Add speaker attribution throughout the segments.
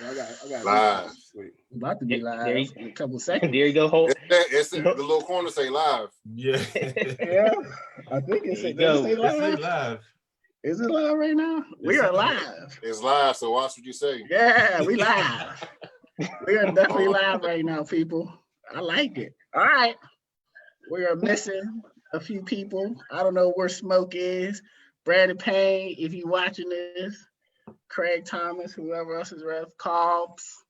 Speaker 1: I got
Speaker 2: Live.
Speaker 1: Sweet.
Speaker 3: About to be live in a couple seconds.
Speaker 4: There you go. Hold.
Speaker 2: It's the little corner say live.
Speaker 1: Yeah.
Speaker 3: Yeah, I think it's say live.
Speaker 1: Live.
Speaker 3: Is it live right now? We are live.
Speaker 2: It's live, so watch what you say.
Speaker 3: Yeah, we live. We are definitely live right now, people. I like it. All right. We are missing a few people. I don't know where Smoke is. Brandon Payne, if you're watching this. Craig Thomas, whoever else is ref, Cobbs.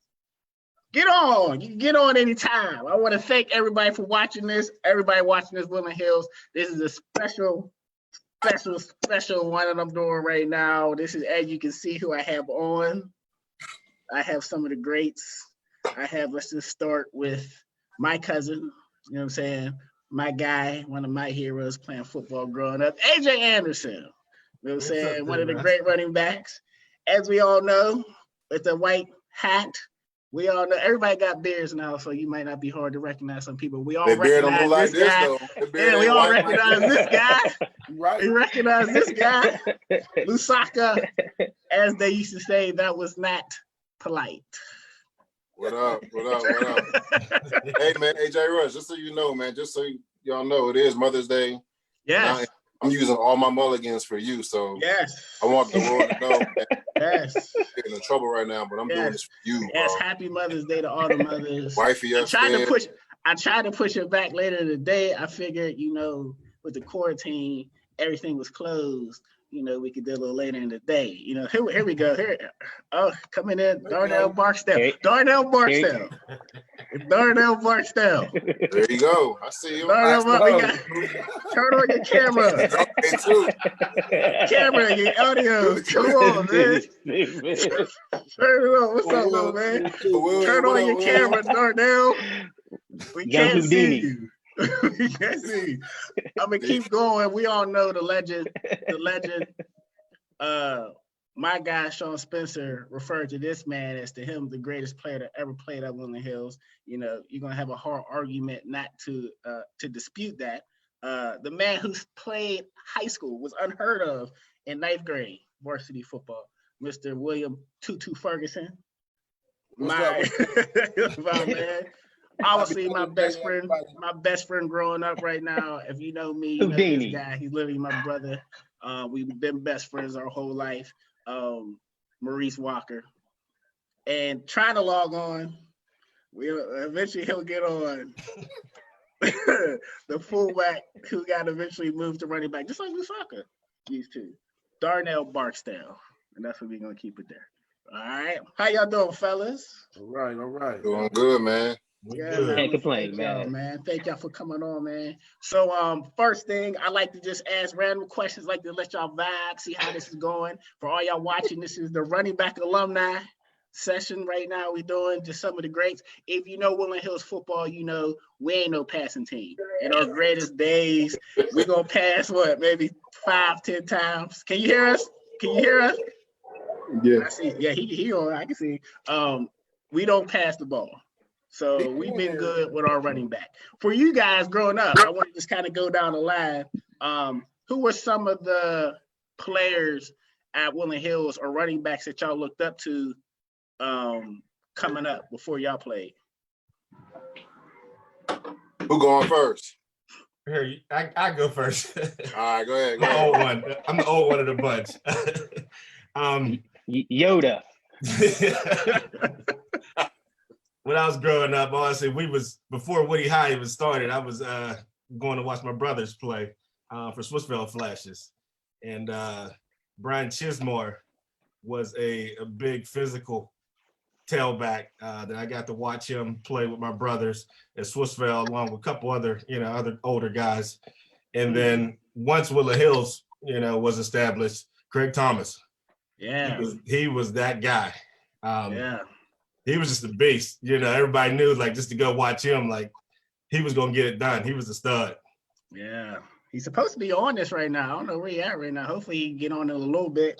Speaker 3: Get on. You can get on anytime. I want to thank everybody for watching this. Everybody watching this, Woodland Hills. This is a special one that I'm doing right now. This is, as you can see, who I have on. I have some of the greats. Let's just start with my cousin, you know what I'm saying? My guy, one of my heroes playing football growing up, AJ Anderson. You know what I'm saying? One of the great running backs. As we all know, with the white hat, we all know everybody got beards now, so you might not be hard to recognize some people. We all recognize this guy. Yeah, we all recognize this guy. Right. We recognize this guy. Lusaka, as they used to say, that was not polite.
Speaker 2: What up? Hey, man, AJ Rush, just so you know, man, just so y'all know, it is Mother's Day.
Speaker 3: Yes.
Speaker 2: I'm using all my mulligans for you, so
Speaker 3: yes.
Speaker 2: I want the world to know.
Speaker 3: Yes.
Speaker 2: I'm getting in trouble right now, but I'm doing this for you.
Speaker 3: Yes, happy Mother's Day to all the mothers.
Speaker 2: Wifey,
Speaker 3: I tried to push it back later in the day. I figured, with the quarantine, everything was closed. We could do a little later in the day. Here we go. Coming in, Darnell Barksdale. Darnell Barksdale.
Speaker 2: There you go. I see you.
Speaker 3: Turn on your camera. Camera, your audio. Come on, man. Turn it on. What's up, little man? Turn on your camera, Darnell. We can't see you. We can't see. I'm gonna keep going. We all know the legend. My guy Sean Spencer referred to this man as to him the greatest player that ever played at Woodland Hills. You're gonna have a hard argument not to dispute that. The man who played high school was unheard of in 9th grade varsity football. Mr. William Tutu Ferguson. My man. Obviously, my best friend growing up right now. If you know me, you know this guy. He's literally my brother. We've been best friends our whole life. Maurice Walker. And trying to log on. Eventually he'll get on. The fullback who got eventually moved to running back, just like Lusaka used to. Darnell Barksdale. And that's what we're gonna keep it there. All right. How y'all doing, fellas?
Speaker 1: All right.
Speaker 2: Doing good, man.
Speaker 3: Yeah,
Speaker 4: can't complain,
Speaker 3: man. Thank y'all for coming on, man. So, first thing, I like to just ask random questions, like to let y'all vibe, see how this is going. For all y'all watching, this is the running back alumni session right now. We're doing just some of the greats. If you know Woodland Hills football, we ain't no passing team. In our greatest days, we're gonna pass maybe 5-10 times. Can you hear us?
Speaker 2: Yeah.
Speaker 3: I see. Yeah, he on. I can see. We don't pass the ball. So we've been good with our running back. For you guys growing up, I want to just kind of go down the line. Who were some of the players at Woodland Hills or running backs that y'all looked up to coming up before y'all played?
Speaker 2: Who going first?
Speaker 1: Here, I go first.
Speaker 2: All right, go ahead.
Speaker 1: I'm the old one. I'm the old one of the bunch.
Speaker 4: Yoda.
Speaker 1: When I was growing up, honestly, before Woody High even started, I was going to watch my brothers play for Swissvale Flashes. And Brian Chismore was a big physical tailback that I got to watch him play with my brothers at Swissvale, along with a couple other older guys. And then once Woodland Hills, was established, Craig Thomas.
Speaker 3: Yeah.
Speaker 1: He was that guy.
Speaker 3: Yeah.
Speaker 1: He was just a beast. Everybody knew, just to go watch him, he was going to get it done. He was a stud.
Speaker 3: Yeah. He's supposed to be on this right now. I don't know where he's at right now. Hopefully he can get on it a little bit.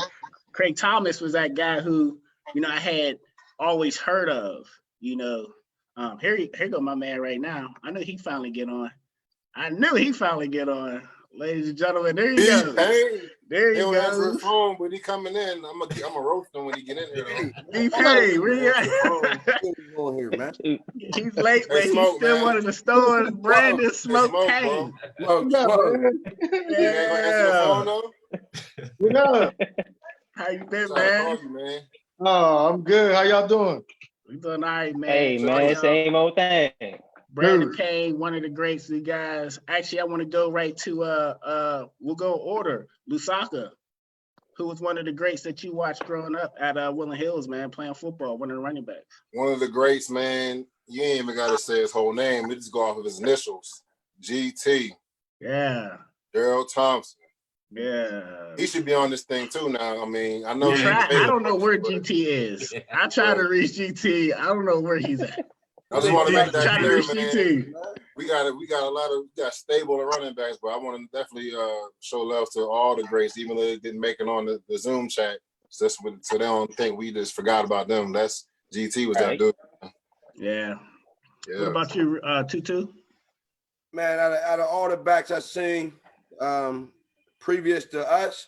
Speaker 3: Craig Thomas was that guy who, I had always heard of, Here go my man right now. I knew he finally get on. Ladies and gentlemen, there you
Speaker 2: He
Speaker 3: go.
Speaker 2: paid.
Speaker 3: There
Speaker 2: He
Speaker 3: you
Speaker 2: don't answer
Speaker 3: go.
Speaker 2: his phone, but he coming in. I'm gonna roast him when he get in here. Though.
Speaker 3: Be paid. Where you
Speaker 2: Answer the phone.
Speaker 3: at?
Speaker 4: What's going here, man?
Speaker 3: He's late,
Speaker 2: Hey,
Speaker 3: but he's
Speaker 2: Smoke,
Speaker 3: still
Speaker 2: man.
Speaker 3: one of the stores. Brandon
Speaker 2: Hey,
Speaker 3: Smoke
Speaker 2: Smoke,
Speaker 3: Kane.
Speaker 2: bro.
Speaker 4: Smoke,
Speaker 5: What up,
Speaker 4: smoke.
Speaker 5: man?
Speaker 2: You ain't gonna answer the phone though.
Speaker 5: What up?
Speaker 3: How you
Speaker 2: I'm
Speaker 3: been,
Speaker 2: trying to
Speaker 3: man?
Speaker 2: call you, man.
Speaker 5: Oh, I'm good. How y'all doing?
Speaker 3: We doing all right, man.
Speaker 6: Hey
Speaker 3: So,
Speaker 6: man,
Speaker 3: y'all,
Speaker 6: same old thing.
Speaker 3: Brandon
Speaker 5: Dude.
Speaker 3: Kane, one of the greats, you guys. Actually, I want to go right to we'll go order. Lusaka, who was one of the greats that you watched growing up at Woodland Hills, man, playing football, one of the running backs.
Speaker 2: One of the greats, man. You ain't even gotta say his whole name. We just go off of his initials. GT.
Speaker 3: Yeah,
Speaker 2: Daryl Thompson.
Speaker 3: yeah.
Speaker 2: He should be on this thing too now. I mean, I know
Speaker 3: We
Speaker 2: he
Speaker 3: try,
Speaker 2: paid
Speaker 3: I don't know where
Speaker 2: but
Speaker 3: GT is. I try to reach GT. I don't know where he's at.
Speaker 2: I just want to make that
Speaker 3: Try to
Speaker 2: clear,
Speaker 3: reach
Speaker 2: man.
Speaker 3: GT.
Speaker 2: We got stable running backs, but I want to definitely show love to all the greats, even though they didn't make it on the Zoom chat. So they don't think we just forgot about them. That's GT was that
Speaker 6: Right.
Speaker 2: dude.
Speaker 3: Yeah. What
Speaker 2: Yeah.
Speaker 3: about you, Tutu?
Speaker 4: Man, out of all the backs I've seen previous to us,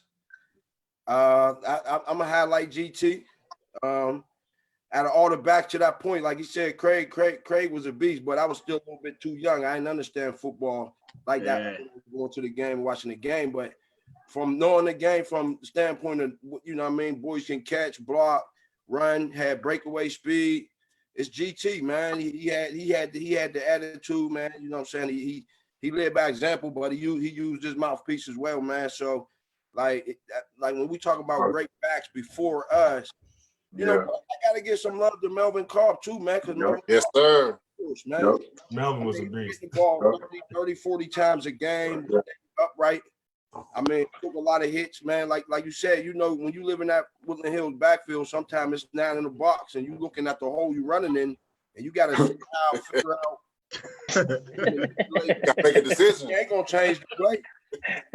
Speaker 4: I'm gonna highlight GT. Out of all the backs to that point, like you said, Craig was a beast, but I was still a little bit too young. I didn't understand football like that. Going to the game, watching the game, but from knowing the game from the standpoint of, you know what I mean, boys can catch, block, run, had breakaway speed. It's GT, man. He had the attitude, man. You know what I'm saying? He led by example, but he used his mouthpiece as well, man. So like when we talk about great backs before us, you know, I gotta give some love to Melvin Carp too, man. Because
Speaker 2: Yes, sir.
Speaker 4: Man.
Speaker 1: Melvin was a
Speaker 4: Get
Speaker 1: beast.
Speaker 4: the ball 30, 40 times a game, upright. I mean, took a lot of hits, man. Like you said, you know, when you live in that Woodland Hills backfield, sometimes it's 9 in the box, and you looking at the hole you running in, and you got to figure out.
Speaker 2: Gotta make a decision.
Speaker 4: You ain't gonna change the play.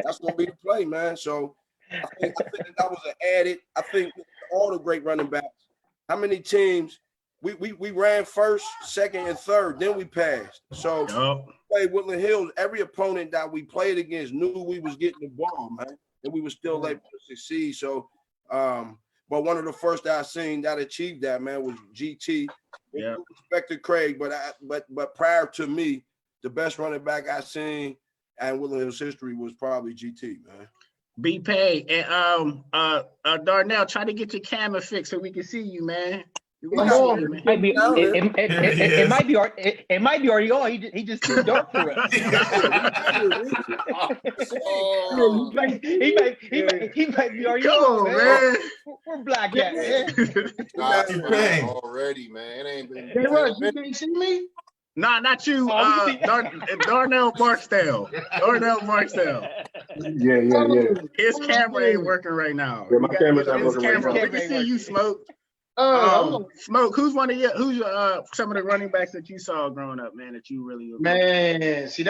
Speaker 4: That's gonna be the play, man. So I think that was an added. I think all the great running backs. How many teams we ran first, second, and third, then we passed. So played Woodland Hills. Every opponent that we played against knew we was getting the ball, man, and we was still able to succeed. So, but one of the first that I seen that achieved that, man, was GT. Yeah, respect to Craig, but prior to me, the best running back I seen and Woodland Hills history was probably GT, man.
Speaker 3: Be paid. And Darnell, try to get your camera fixed so we can see you, man.
Speaker 6: It might be already on. He just too dark for us. he might be already on, man. We're black at
Speaker 2: man. Already, man. It ain't been.
Speaker 5: Hey, Russ, you can't see me?
Speaker 3: Nah, not you. Darnell Barksdale. Darnell Barksdale.
Speaker 5: Yeah.
Speaker 3: His camera ain't working right now.
Speaker 5: Yeah, my camera's not working right now.
Speaker 3: We can see you, Smoke.
Speaker 5: Oh,
Speaker 3: Smoke. Who's some of the running backs that you saw growing up, man? That you really
Speaker 5: man. See,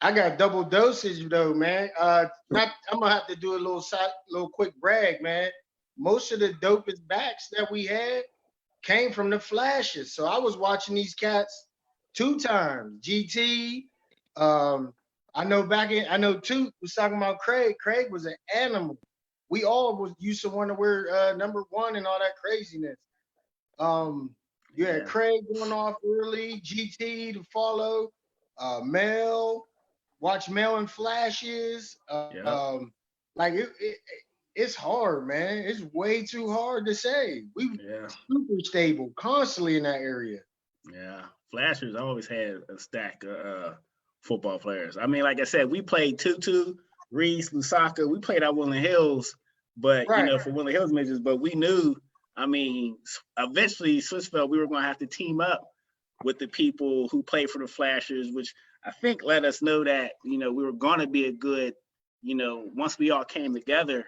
Speaker 5: I got double dosage though, man. I'm gonna have to do a little quick brag, man. Most of the dopest backs that we had came from the flashes. So I was watching these cats 2 times. GT. I know Toot was talking about Craig. Craig was an animal. We all used to want to wear number 1 and all that craziness. You had Craig going off early, GT to follow, Mel, watch Mel in flashes. Like it's hard, man. It's way too hard to say. We super stable, constantly in that area.
Speaker 3: Yeah, Flashers always had a stack of football players. I mean, like I said, we played Tutu, Reese, Lusaka. We played at Woodland Hills, but for Woodland Hills midgets. But we knew, I mean, eventually Swissville, we were going to have to team up with the people who played for the Flashers, which I think let us know that we were going to be a good. Once we all came together.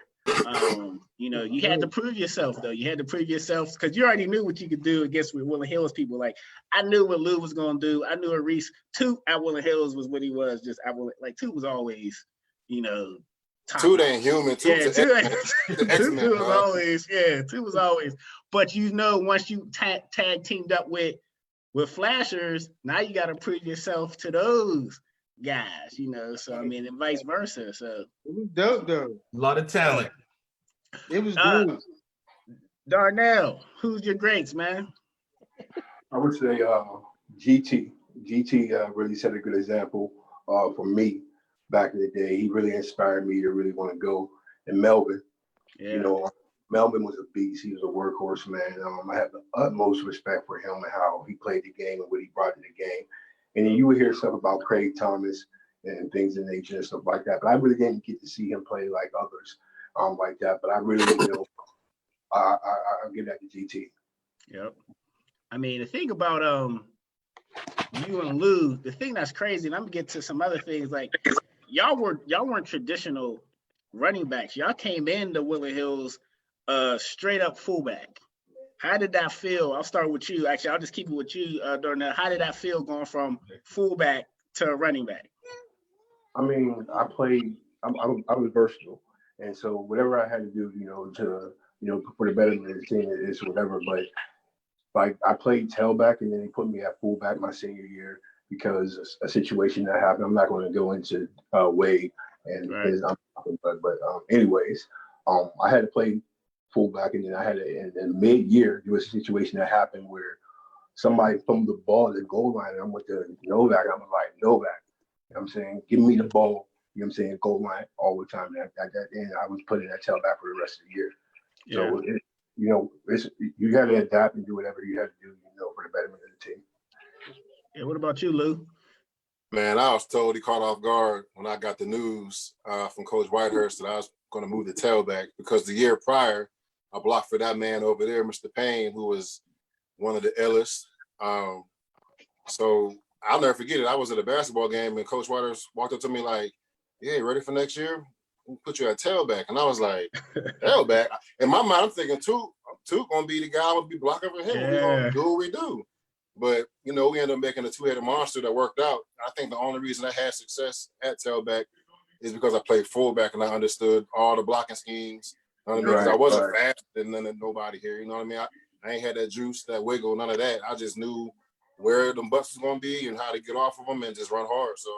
Speaker 3: You had to prove yourself though. You had to prove yourself because you already knew what you could do against Woodland Hills people. Like I knew what Lou was gonna do. I knew what Reese Toot at Woodland Hills was what he was. Just Toot was always, top.
Speaker 2: Toot ain't human. Toot
Speaker 3: was always. But once you tag teamed up with Flashers, now you got to prove yourself to those guys, you know. So I mean, and vice versa. So
Speaker 5: It was dope though.
Speaker 1: A lot of talent.
Speaker 5: It was
Speaker 3: uh,
Speaker 5: dope.
Speaker 3: Darnell, who's your greats, man?
Speaker 7: I would say GT. GT really set a good example for me back in the day. He really inspired me to really want to go. And Melvin,
Speaker 3: Yeah.
Speaker 7: you know, Melvin was a beast. He was a workhorse, man. I have the utmost respect for him and how he played the game and what he brought to the game. And then you would hear stuff about Craig Thomas and things in nature and stuff like that. But I really didn't get to see him play like others like that. But I really, I give that to GT.
Speaker 3: Yep. I mean, the thing about you and Lou, the thing that's crazy, and I'm gonna get to some other things, like y'all weren't traditional running backs. Y'all came into Willow Hills straight up fullback. How did that feel? I'll start with you. Actually, I'll just keep it with you, Darnell. How did that feel going from fullback to running back?
Speaker 7: I mean, I was versatile, and so whatever I had to do, for the betterment of the team is whatever. But like I played tailback, and then they put me at fullback my senior year because a situation that happened. I'm not going to go into Wade and
Speaker 3: Right.
Speaker 7: his, but anyways, I had to play fullback, and then I had to in mid-year there was a situation that happened where somebody fumbled the ball at the goal line, and I went to Novak. I was like, Novak. You know what I'm saying? Give me the ball, you know what I'm saying, goal line all the time. And I was putting that tailback for the rest of the year.
Speaker 3: Yeah.
Speaker 7: So, you had to adapt and do whatever you had to do, for the betterment of the team.
Speaker 3: Yeah, what about you, Lou?
Speaker 2: Man, I was totally caught off guard when I got the news from Coach Whitehurst that I was going to move to tailback because the year prior, I blocked for that man over there, Mr. Payne, who was one of the illest. So I'll never forget it. I was at a basketball game and Coach Whitehurst walked up to me like, "Yeah, ready for next year? We'll put you at tailback." And I was like, tailback? In my mind, I'm thinking, two going to be the guy I would be blocking for him.
Speaker 3: Yeah.
Speaker 2: We're going to do what we do. But, we ended up making a two-headed monster that worked out. I think the only reason I had success at tailback is because I played fullback and I understood all the blocking schemes. You know what I mean? Because I wasn't fast than nobody here. You know what I mean? I ain't had that juice, that wiggle, none of that. I just knew where them butts was going to be and how to get off of them and just run hard. So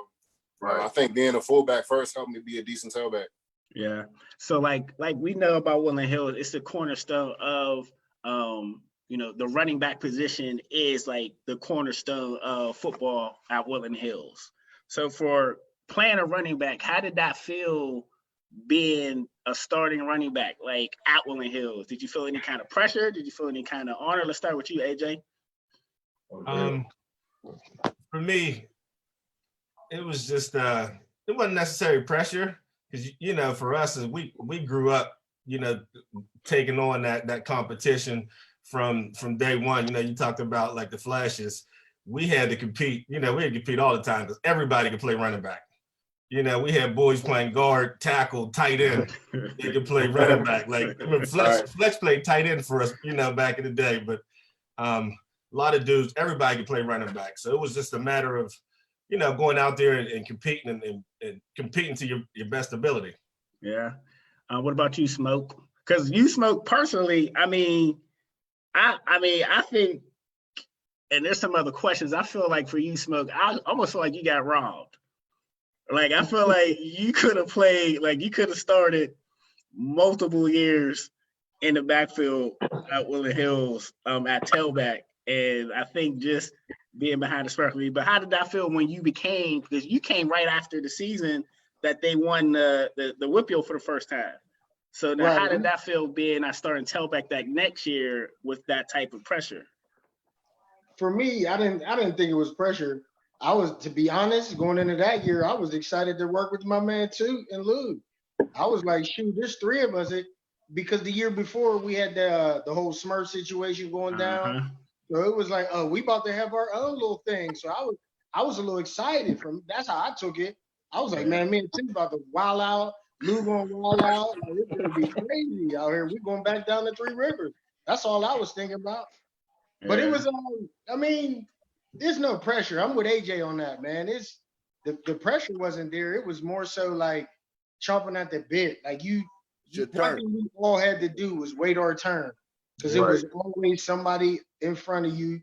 Speaker 2: I think being a fullback first helped me be a decent tailback.
Speaker 3: Yeah. So like we know about Woodland Hills, it's the cornerstone of the running back position is like the cornerstone of football at Woodland Hills. So for playing a running back, how did that feel being a starting running back like at Woodland Hills? Did you feel any kind of pressure? Did you feel any kind of honor? Let's start with you, AJ.
Speaker 1: For me, it was just it wasn't necessary pressure because for us as we grew up, taking on that competition from day one. You talked about like the flashes. We had to compete. We had to compete all the time because everybody could play running back. We had boys playing guard, tackle, tight end. They could play running back. Like Flex played tight end for us, back in the day. But a lot of dudes, everybody could play running back. So it was just a matter of, going out there and competing and competing to your best ability.
Speaker 3: Yeah. What about you, Smoke? Because you Smoke personally, I think, and there's some other questions. I feel like for you, Smoke, I almost feel like you got robbed. Like, I feel like you could have played, like you could have started multiple years in the backfield at Woodland Hills at tailback. And I think just being behind the sparkly. But how did that feel when you became, because you came right after the season that they won the Whippeal for the first time. So now how did that feel being starting tailback that next year with that type of pressure?
Speaker 5: For me, I didn't think it was pressure. I was, to be honest, going into that year, I was excited to work with my man too and Lou. I was like, shoot, there's three of us, because the year before we had the whole Smurf situation going down. So it was like, oh, we about to have our own little thing. So I was a little excited that's how I took it. I was like, man, me and Tim about to wild out. Lou going to wild out. Like, it's going to be crazy out here. We're going back down the Three Rivers. That's all I was thinking about. Yeah. But it was, there's no pressure. I'm with AJ on that, man. It's the pressure wasn't there. It was more so like chomping at the bit. Like one thing we all had to do was wait our turn. Because it was always somebody in front of you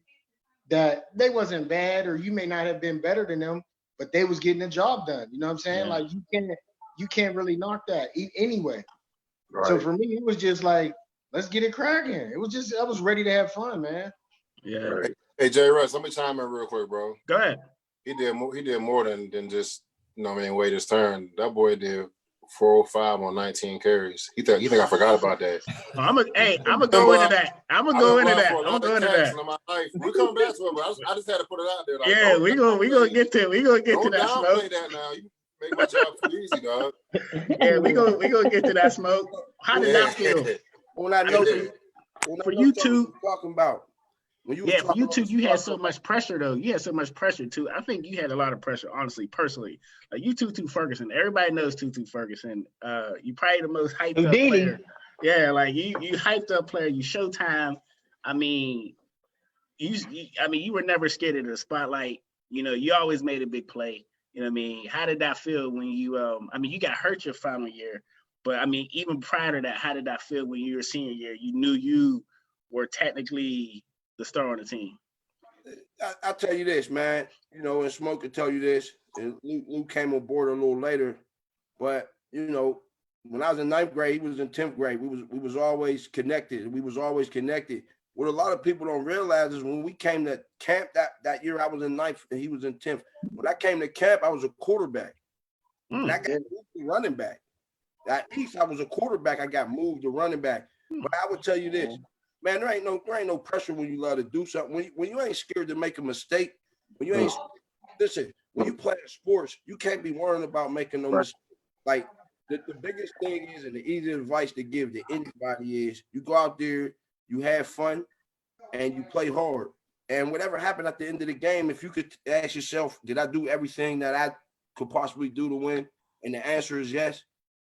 Speaker 5: that they wasn't bad, or you may not have been better than them, but they was getting the job done. You know what I'm saying?
Speaker 3: Yeah.
Speaker 5: Like you can't really knock that anyway.
Speaker 7: Right.
Speaker 5: So for me, it was just like, let's get it cracking. It was just, I was ready to have fun, man.
Speaker 3: Yeah.
Speaker 7: Right.
Speaker 2: Hey, Jay Russ, let me chime in real quick, bro.
Speaker 3: Go ahead.
Speaker 2: He did more than just, you know what I mean, wait his turn. That boy did 405 on 19 carries. He think I forgot about that.
Speaker 3: I'm gonna go into that. I'm gonna go into that. I'm gonna go into that.
Speaker 2: In my life. We come back to it, but I just had to put it out there. Like,
Speaker 3: Yeah, we gonna get to that,
Speaker 2: don't
Speaker 3: Smoke.
Speaker 2: downplay that now. You make my job too easy, dog.
Speaker 3: Yeah, we gonna get to that, Smoke. How did that feel?
Speaker 4: On that note,
Speaker 3: For you two,
Speaker 4: talking about when you was
Speaker 3: yeah, for you
Speaker 4: talking
Speaker 3: two, you had so much pressure though. You had so much pressure too. I think you had a lot of pressure, honestly, personally. Like you, Tutu Ferguson. Everybody knows Tutu Ferguson. You probably the most hyped up
Speaker 6: Houdini.
Speaker 3: player. Yeah, like you hyped up player. You Showtime. I mean, you were never scared of the spotlight. You know, you always made a big play. You know what I mean? How did that feel when you you got hurt your final year, but I mean, even prior to that, how did that feel when you were senior year? You knew you were technically the star on the team.
Speaker 4: I'll tell you this, man. You know, and Smoke could tell you this. And Luke came on board a little later, but you know, when I was in 9th grade, he was in 10th grade. We was always connected. We was always connected. What a lot of people don't realize is when we came to camp that year, I was in 9th and he was in 10th. When I came to camp, I was a quarterback. And I got moved to running back. At East, I was a quarterback. I got moved to running back. But I would tell you this, man, there ain't no pressure when you love to do something. When you ain't scared to make a mistake, when you ain't listen, when you play sports, you can't be worrying about making no mistake. Like the biggest thing is, and the easiest advice to give to anybody is, you go out there, you have fun, and you play hard. And whatever happened at the end of the game, if you could ask yourself, did I do everything that I could possibly do to win? And the answer is yes.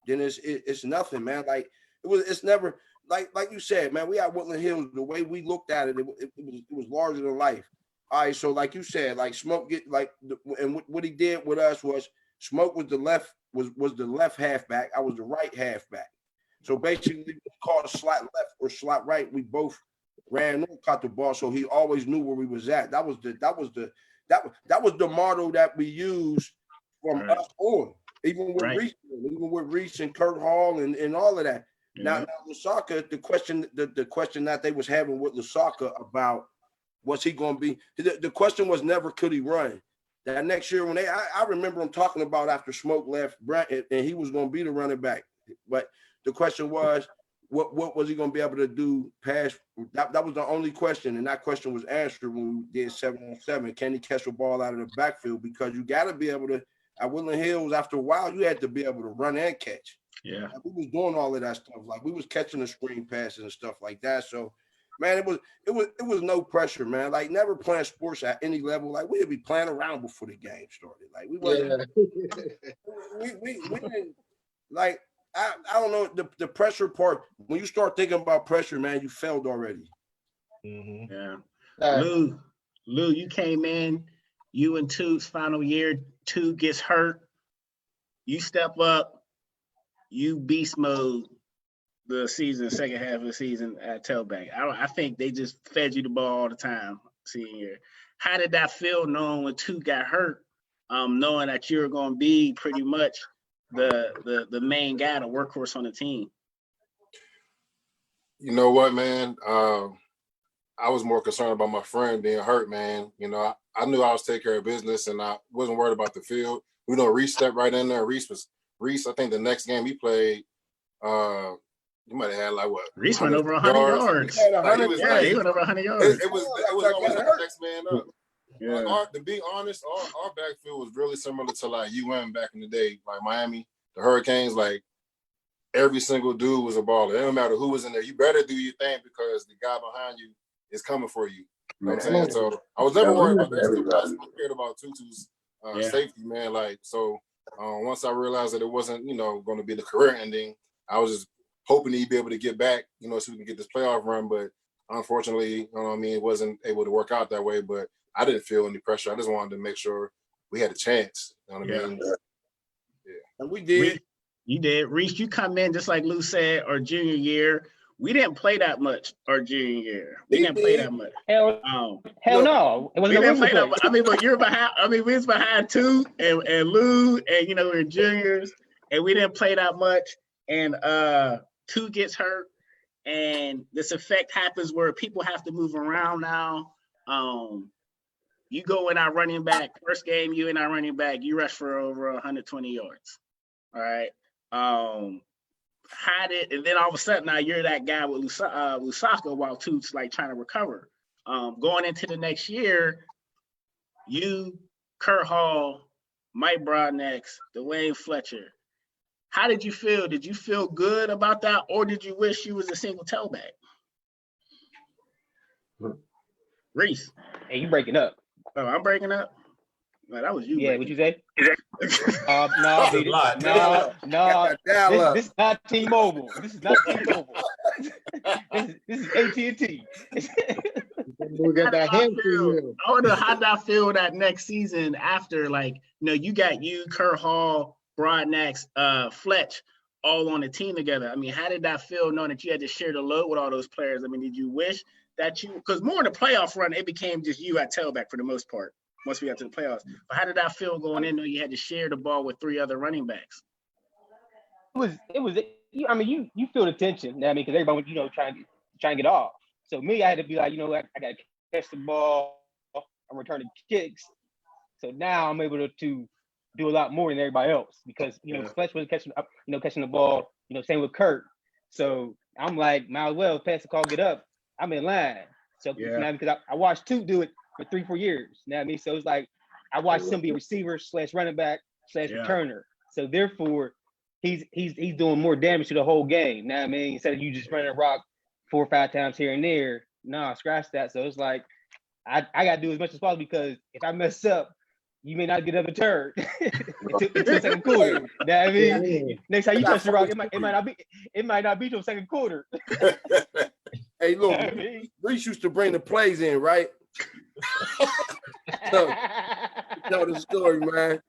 Speaker 4: Then it's nothing, man. Like it's never like you said, man. We at Woodland Hills. The way we looked at it, it was larger than life. All right, so like you said, like Smoke and what he did with us was Smoke was the left halfback. I was the right halfback. So basically, we called a slot left or slot right. We both ran and caught the ball, so he always knew where we was at. That was the model that we used from us on, even with Reese and Kurt Hall and all of that. Now Lusaka, the question that they was having with Lusaka about was he going to be, the question was never could he run. That next year when I remember him talking about after Smoke left Brent and he was going to be the running back, but the question was, what was he going to be able to do past? That was the only question, and that question was answered when we did 7-on-7. Can he catch a ball out of the backfield? Because you got to be able to. At Woodland Hills, after a while, you had to be able to run and catch.
Speaker 3: Yeah,
Speaker 4: like we was doing all of that stuff. Like we was catching the screen passes and stuff like that. So, man, it was no pressure, man. Like never playing sports at any level. Like we'd be playing around before the game started. Like we wasn't. We didn't like. I don't know the pressure part. When you start thinking about pressure, man, you failed already.
Speaker 3: Mm-hmm. Yeah. Lou, you came in. You and Two's final year. Two gets hurt. You step up. You beast mode the second half of the season at tailback. I think they just fed you the ball all the time senior year. How did that feel knowing when Two got hurt, knowing that you were going to be pretty much the main guy, the workhorse on the team?
Speaker 2: You know what, man? I was more concerned about my friend being hurt, man. You know, I knew I was taking care of business and I wasn't worried about the field. We know Reese stepped right in there. Reese, I think the next game he played, he might have had like what?
Speaker 3: Reese went over 100 yards.
Speaker 2: He
Speaker 3: went over 100 yards.
Speaker 2: It was almost like the next man up.
Speaker 3: Yeah.
Speaker 2: To be honest, our backfield was really similar to like UM back in the day, like Miami, the Hurricanes. Like every single dude was a baller. It don't matter who was in there. You better do your thing because the guy behind you is coming for you. You know what I'm saying? So I was never worried about that. I was scared about Tutu's safety, man. Like so, once I realized that it wasn't, going to be the career ending, I was just hoping he'd be able to get back, so we can get this playoff run. But unfortunately, it wasn't able to work out that way. But I didn't feel any pressure. I just wanted to make sure we had a chance. You know what I mean? Yeah.
Speaker 4: And we did.
Speaker 3: You did. Reese, you come in just like Lou said, our junior year. we didn't play that much our junior year. We didn't play that much.
Speaker 6: Hell
Speaker 4: No.
Speaker 6: no. It
Speaker 3: We
Speaker 6: wasn't no
Speaker 3: didn't
Speaker 6: room
Speaker 3: play
Speaker 6: to
Speaker 3: that
Speaker 6: play.
Speaker 3: much. I mean, but you're behind. I mean, we was behind two and Lou, and you know, we're juniors, and we didn't play that much. And two gets hurt, and this effect happens where people have to move around now. You go in our running back, first game, you in our running back, you rush for over 120 yards. All right. Had it, and then all of a sudden now you're that guy with Lusaka while Toots like trying to recover. Going into the next year, you, Kurt Hall, Mike Broadnex, Dwayne Fletcher. How did you feel? Did you feel good about that, or did you wish you was a single tailback? Reese.
Speaker 6: Hey, you breaking up.
Speaker 3: Oh, I'm breaking up. No, that was you.
Speaker 6: Yeah,
Speaker 3: breaking
Speaker 6: what'd you say?
Speaker 3: up.
Speaker 6: No,
Speaker 1: That's a
Speaker 6: Peter.
Speaker 1: lot.
Speaker 6: No.
Speaker 4: Dial up.
Speaker 6: This is not T-Mobile. This is not T-Mobile. This is AT&T.
Speaker 5: We got that hand
Speaker 3: I wonder how did I feel that next season after, like, you know, you got you, Kurt Hall, Broadnex, Fletch, all on the team together. I mean, how did that feel knowing that you had to share the load with all those players? I mean, did you wish that you, because more in the playoff run, it became just you at tailback for the most part once we got to the playoffs. But how did that feel going in knowing you had to share the ball with three other running backs?
Speaker 6: It was. I mean, you feel the tension. You know what I mean, because everybody, you know, trying to get off. So me, I had to be like, you know, I got to catch the ball. I'm returning kicks. So now I'm able to do a lot more than everybody else because you know Fletch was catching the ball. You know, same with Kurt. So I'm like, might as well pass the call, get up. I'm in line. So now because I watched two do it for 3-4 years. You know what I mean? So it's like I watched him be a receiver / running back / returner. So therefore, he's doing more damage to the whole game. You know what I mean? Instead of you just running a rock 4 or 5 times here and there. Nah, scratch that. So it's like I gotta do as much as possible because if I mess up, you may not get up a turn until second quarter. You know what I mean? Next time you touch the rock, it might not be till second quarter.
Speaker 4: Hey, look, Reese used to bring the plays in, right? So, tell the story, man.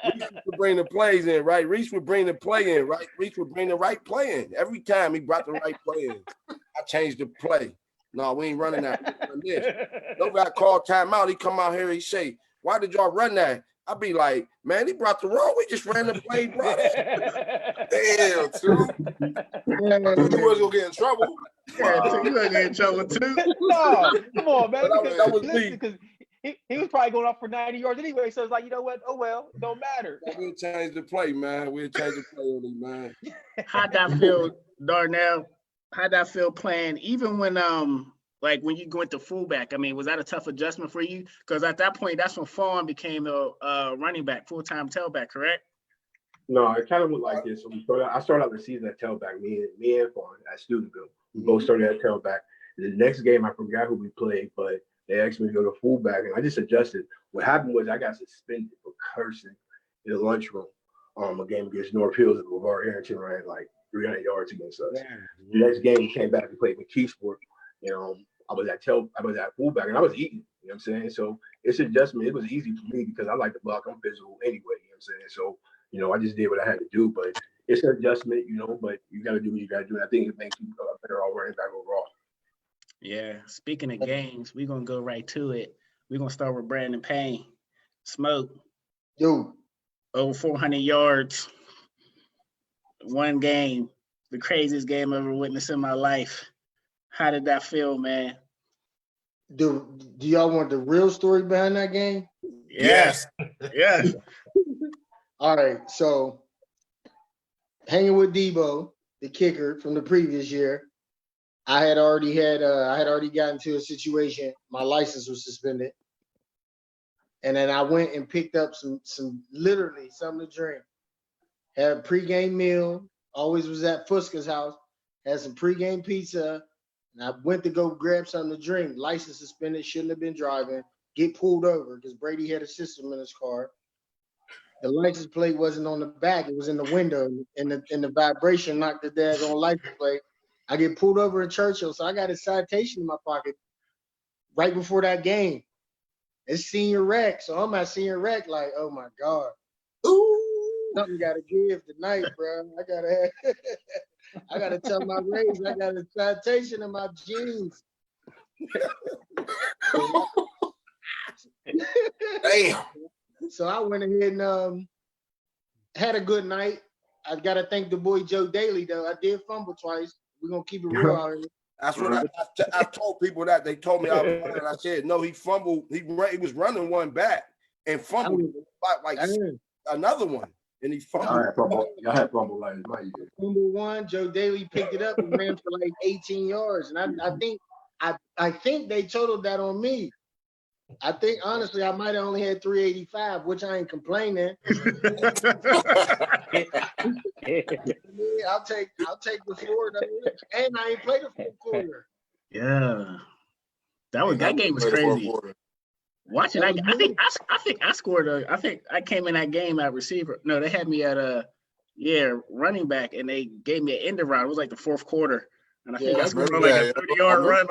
Speaker 4: Reese used to bring the plays in, right? Reese would bring the play in, right? Reese would bring the right play in. Every time he brought the right play in, I changed the play. No, we ain't running that. Nobody called timeout. He come out here, he say, why did y'all run that? I be like, man, he brought the wrong. We just ran the play, bro.
Speaker 2: Damn, too. You was gonna get in trouble.
Speaker 3: Yeah, so you gonna get in trouble too.
Speaker 6: No, come on, man.
Speaker 4: That was me.
Speaker 6: Because he was probably going off for 90 yards anyway. So it's like, you know what? Oh well, it don't matter.
Speaker 4: We'll change the play, man. We'll change the play on him, man.
Speaker 3: How'd that feel, Darnell? How'd that feel playing? Even when like when you went to fullback, I mean, was that a tough adjustment for you? Because at that point, that's when Fawn became the running back, full-time tailback, correct?
Speaker 7: No, it kind of went like this. So I started out the season at tailback, me and Fawn at Steubenville. We both started at tailback. The next game, I forgot who we played, but they asked me to go to fullback, and I just adjusted. What happened was I got suspended for cursing in the lunchroom. A game against North Hills, and LeVar Arrington ran like 300 yards against us. The next game, we came back and played McKeesport. You know, I was at fullback, and I was eating. You know what I'm saying? So it's adjustment. It was easy for me because I like to block. I'm physical anyway. You know what I'm saying? So you know, I just did what I had to do, but it's an adjustment, you know, but you got to do what you got to do. And I think it makes you a better all running back overall.
Speaker 3: Yeah. Speaking of games, we're going to go right to it. We're going to start with Brandon Payne. Smoke.
Speaker 5: Dude.
Speaker 3: Over 400 yards. One game. The craziest game I've ever witnessed in my life. How did that feel, man?
Speaker 5: Do y'all want the real story behind that game?
Speaker 3: Yes. Yes.
Speaker 5: All right, so hanging with Debo, the kicker from the previous year, I had already gotten into a situation. My license was suspended, and then I went and picked up some literally something to drink. Had a pregame meal. Always was at Fusca's house. Had some pregame pizza, and I went to go grab something to drink. License suspended. Shouldn't have been driving. Get pulled over because Brady had a system in his car. The license plate wasn't on the back; it was in the window, and the vibration knocked the daggone license plate. I get pulled over in Churchill, so I got a citation in my pocket right before that game. It's senior rec, so I'm at senior rec, like, oh my god, ooh, something got to give tonight, bro. I gotta have. I gotta tell my race. I got a citation in my jeans.
Speaker 2: Damn.
Speaker 5: So I went ahead and had a good night. I gotta thank the boy Joe Daly though. I did fumble twice. We're gonna keep it real out here.
Speaker 4: That's what I told people that. They told me I was lying. I said, no, he fumbled. He was running one back and fumbled like another one. And he fumbled.
Speaker 7: Y'all had fumble like my year.
Speaker 5: Fumble one, Joe Daly picked it up and ran for like 18 yards. And I think they totaled that on me. I think honestly I might have only had 385, which I ain't complaining. I'll take the four, and I ain't played the full quarter.
Speaker 3: Yeah, that game was crazy. Watching, I think I scored. I think I came in that game at receiver. No, they had me at running back, and they gave me an end around. It was like the fourth quarter, and I think I scored like a 30-yard run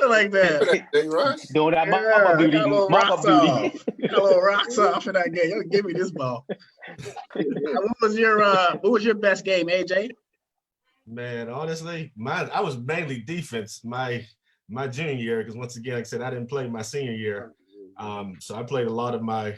Speaker 3: like that.
Speaker 6: Doing that mama duty.
Speaker 3: Got a little rocks off in that game. Yo, give me this ball. What was your best game, AJ?
Speaker 1: Man, honestly, I was mainly defense my junior year, because once again, like I said, I didn't play my senior year. So I played a lot of my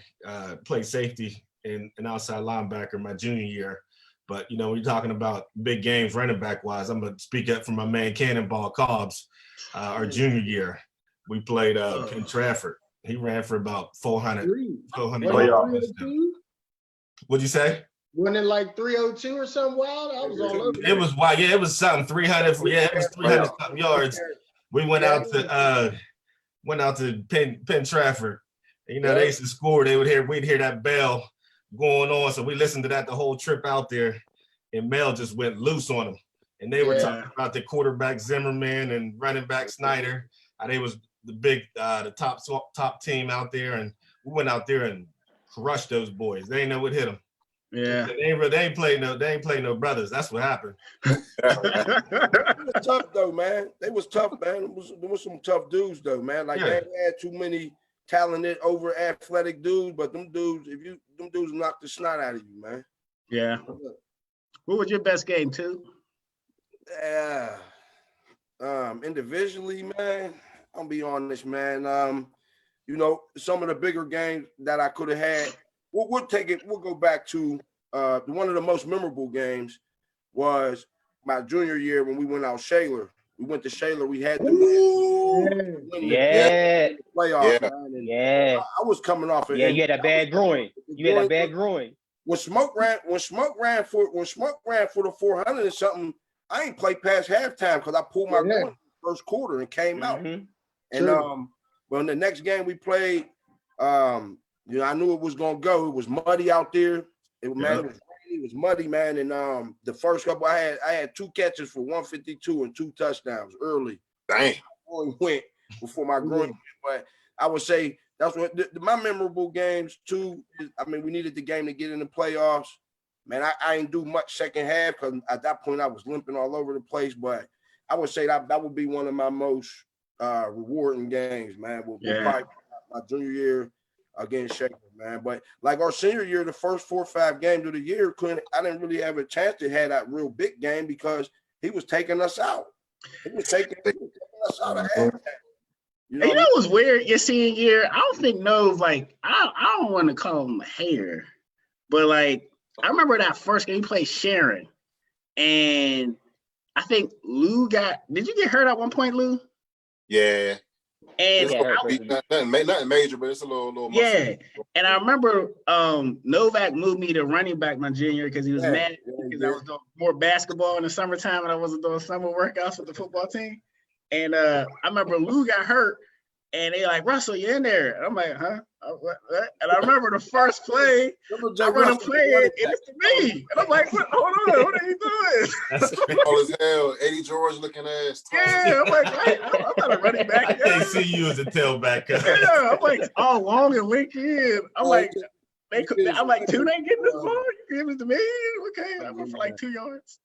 Speaker 1: played safety and outside linebacker my junior year. But when you're talking about big games running back wise, I'm gonna speak up for my man Cannonball Cobbs. Our junior year, we played Penn Trafford. He ran for about 400 yards. What'd you say?
Speaker 5: Wasn't it like 302 or something wild? I was all over.
Speaker 1: It was wild. Yeah, it was something 300. Yeah, it was 300 something yards. We went out to Penn Trafford. And, they used to score. We'd hear that bell going on. So we listened to that the whole trip out there. And Mel just went loose on them. And they were talking about the quarterback Zimmerman and running back Snyder. They was the top team out there. And we went out there and crushed those boys. They ain't know what hit them.
Speaker 3: Yeah,
Speaker 1: they ain't play no brothers. That's what happened.
Speaker 4: It was tough though, man. They was tough, man. There was some tough dudes though, man. Like they had too many talented, over athletic dudes, but them dudes knocked the snot out of you, man.
Speaker 3: Yeah. What was your best game too?
Speaker 4: Yeah. Individually, man, I'll be honest, man. Some of the bigger games that I could have had. We'll take it. We'll go back to one of the most memorable games was my junior year when we went out Shaler. We went to Shaler. We had to win the playoff.
Speaker 6: Yeah.
Speaker 4: I was coming off.
Speaker 6: You had a bad groin. When Smoke ran for the 400 or something, I ain't played past halftime because I pulled my groin in the first quarter and came out. And well, in the next game we played, I knew it was gonna go. It was muddy out there. It was muddy, man. And the first couple, I had 2 catches for 152 and 2 touchdowns early.
Speaker 2: Dang.
Speaker 4: Went before my groin. But I would say that's what my memorable games too. We needed the game to get in the playoffs. Man, I ain't do much second half because at that point I was limping all over the place. But I would say that would be one of my most rewarding games, man. Probably my junior year against Shaker, man. But like our senior year, the first 4 or 5 games of the year, I didn't really have a chance to have that real big game because he was taking us out. He was taking us out of halftime.
Speaker 3: You know what's weird? Your senior year, I don't think Nove, like, I don't want to call him a hater, but like, I remember that first game he played Sharon, and I think Lou did you get hurt at one point, Lou?
Speaker 2: Yeah.
Speaker 3: And
Speaker 2: nothing major, but it's a little.
Speaker 3: Yeah, and I remember Novak moved me to running back my junior year because he was mad because I was doing more basketball in the summertime and I wasn't doing summer workouts with the football team. And I remember Lou got hurt, and they like, Russell, you in there? And I'm like, huh? What? And I remember the first play, I run to play it, and it's me. And I'm like, hold on, what are you doing?
Speaker 2: That's tall as hell, Eddie George looking ass.
Speaker 3: Yeah, I'm like, I'm not a running back.
Speaker 1: I can't see you as a tailback.
Speaker 3: Yeah, I'm like all long and lanky. And I'm like, two ain't getting this ball. You give it to me? Okay, I went for like 2 yards.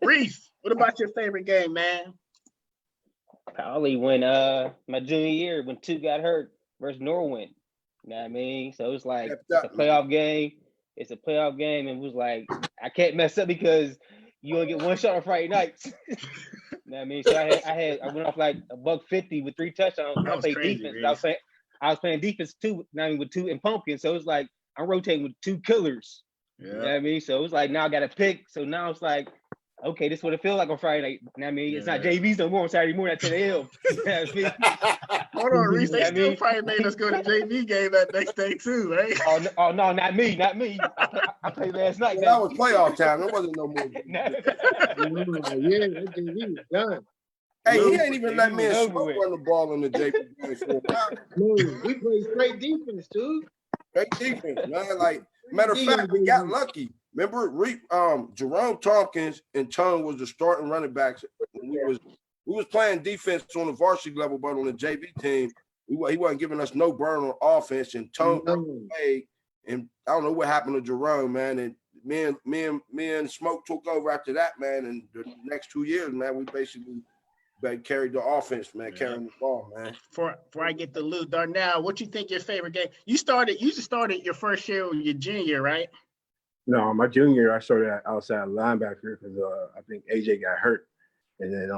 Speaker 3: Reese, what about your favorite game, man?
Speaker 6: Probably when my junior year when 2 got hurt versus Norwin. You know what I mean? So it's like it's a playoff game. It's a playoff game, and it was like I can't mess up because you only get one shot on Friday nights. You know what I mean? So I went off like $150 with 3 touchdowns.
Speaker 3: That
Speaker 6: I
Speaker 3: was
Speaker 6: played
Speaker 3: crazy,
Speaker 6: defense.
Speaker 3: Reese.
Speaker 6: I was playing defense too, not even with 2 and pumpkin. So it's like I'm rotating with 2 killers. You know what
Speaker 3: Yeah.
Speaker 6: I mean? So it was like now I got to pick. So now it's like, okay, this is what it feels like on Friday night. You know what I mean? It's not JV's no more on Saturday morning at 10 a.m. You know what I mean?
Speaker 3: Hold on, Reese. They
Speaker 6: I
Speaker 3: still
Speaker 6: mean-
Speaker 3: probably made us go to JV game that next day too, right?
Speaker 6: Oh no, not me. I played last night.
Speaker 4: That was playoff time. There wasn't no more.
Speaker 5: Yeah, that JV was done.
Speaker 4: Hey, he
Speaker 3: Lou,
Speaker 4: ain't even let me and
Speaker 6: over
Speaker 4: Smoke
Speaker 6: with.
Speaker 4: run the ball in the JP game for a while.
Speaker 5: No, we played straight defense, dude.
Speaker 4: Great defense, man. Like, matter of fact, we got lucky. Remember, Jerome Tompkins and Chung was the starting running backs. We was playing defense on the varsity level, but on the JV team, he wasn't giving us no burn on offense. And Chung played, and I don't know what happened to Jerome, man. And me and Smoke took over after that, man. And the next 2 years, man, we basically carried the offense, man, carrying the ball, man.
Speaker 3: Before I get to Lou Darnell, what you think your favorite game? You just started your first year with your junior, right?
Speaker 7: No, my junior year, I started at outside linebacker because I think AJ got hurt. And then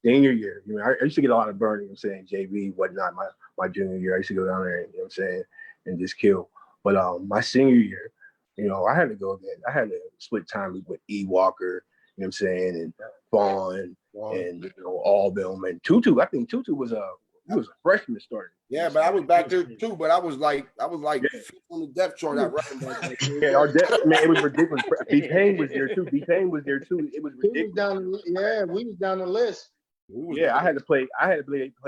Speaker 7: senior year, you know, I used to get a lot of burn, you know what I'm saying, JV, whatnot. My junior year, I used to go down there, you know what I'm saying, and just kill. But my senior year, you know, I had to go again. I had to split time with E. Walker, you know what I'm saying, and Vaughn, and you know, all them, and Tutu. I think Tutu was a freshman starting.
Speaker 4: Yeah, but I was back there too. But I was like fifth on the depth chart at running back.
Speaker 7: Yeah, our depth, man, it was ridiculous. B-Payne was there too. B-Payne was there too. It was ridiculous.
Speaker 5: We was down the list.
Speaker 7: Yeah, I had to play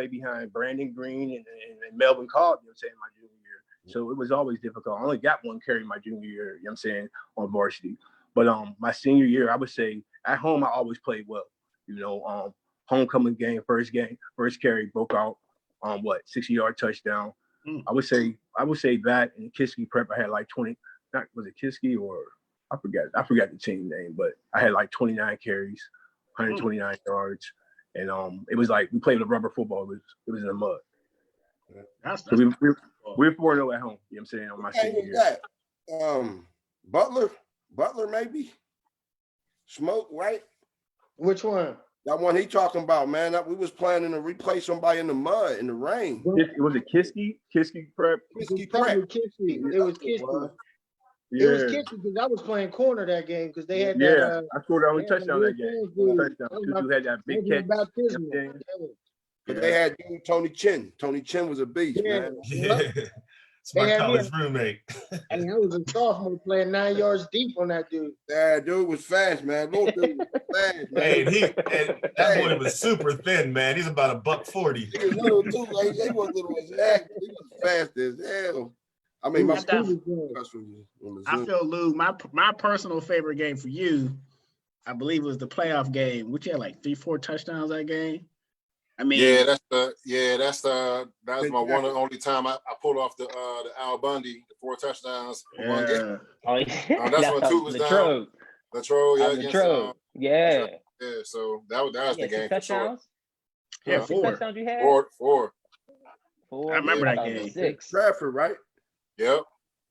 Speaker 7: behind Brandon Green and Melvin Cobb, you know what I'm saying, my junior year. So it was always difficult. I only got one carry my junior year, you know what I'm saying, on varsity. But my senior year, I would say at home I always played well. You know, homecoming game, first carry, broke out 60-yard touchdown. I would say that in Kiski prep I had like 20, was it Kiski or I forgot the team name, but I had like 29 carries, 129 yards. And it was like we played a rubber football. It was in the mud. So we were 4-0 at home. You know what I'm saying, on my senior year.
Speaker 4: Butler maybe. Smoke, right?
Speaker 5: Which one?
Speaker 4: That one he talking about, man. That we was planning to replace somebody in the mud, in the rain.
Speaker 7: Was it Kiski prep?
Speaker 4: Kiski prep.
Speaker 5: It was Kiski.
Speaker 7: Yeah.
Speaker 5: It was Kiski because I was playing corner that game because they had
Speaker 7: that. I scored the only touchdown that game. Tutu had that big catch.
Speaker 4: But they had Tony Chin. Tony Chin was a beast, man.
Speaker 1: Yeah. It's my college roommate.
Speaker 5: And I was a sophomore playing 9 yards deep on that dude.
Speaker 4: Yeah, dude was fast, man. Little dude was fast, man.
Speaker 1: Hey, that boy was super thin, man. He's about $140.
Speaker 4: He was little too. Like, he was little as heck. He was fast as hell. I mean,
Speaker 3: I feel, Lou, my personal favorite game for you, I believe, was the playoff game, which had like 3-4 touchdowns that game. I mean,
Speaker 2: that was my one and only time I pulled off the Al Bundy, the 4 touchdowns. One game. That's when 2 was down. Latrobe,
Speaker 6: yeah.
Speaker 2: Yeah, so that was the game for sure.
Speaker 3: Yeah, 4
Speaker 6: touchdowns you had.
Speaker 2: 4.
Speaker 3: I remember that game.
Speaker 6: 6.
Speaker 4: Bradford, right?
Speaker 2: Yep.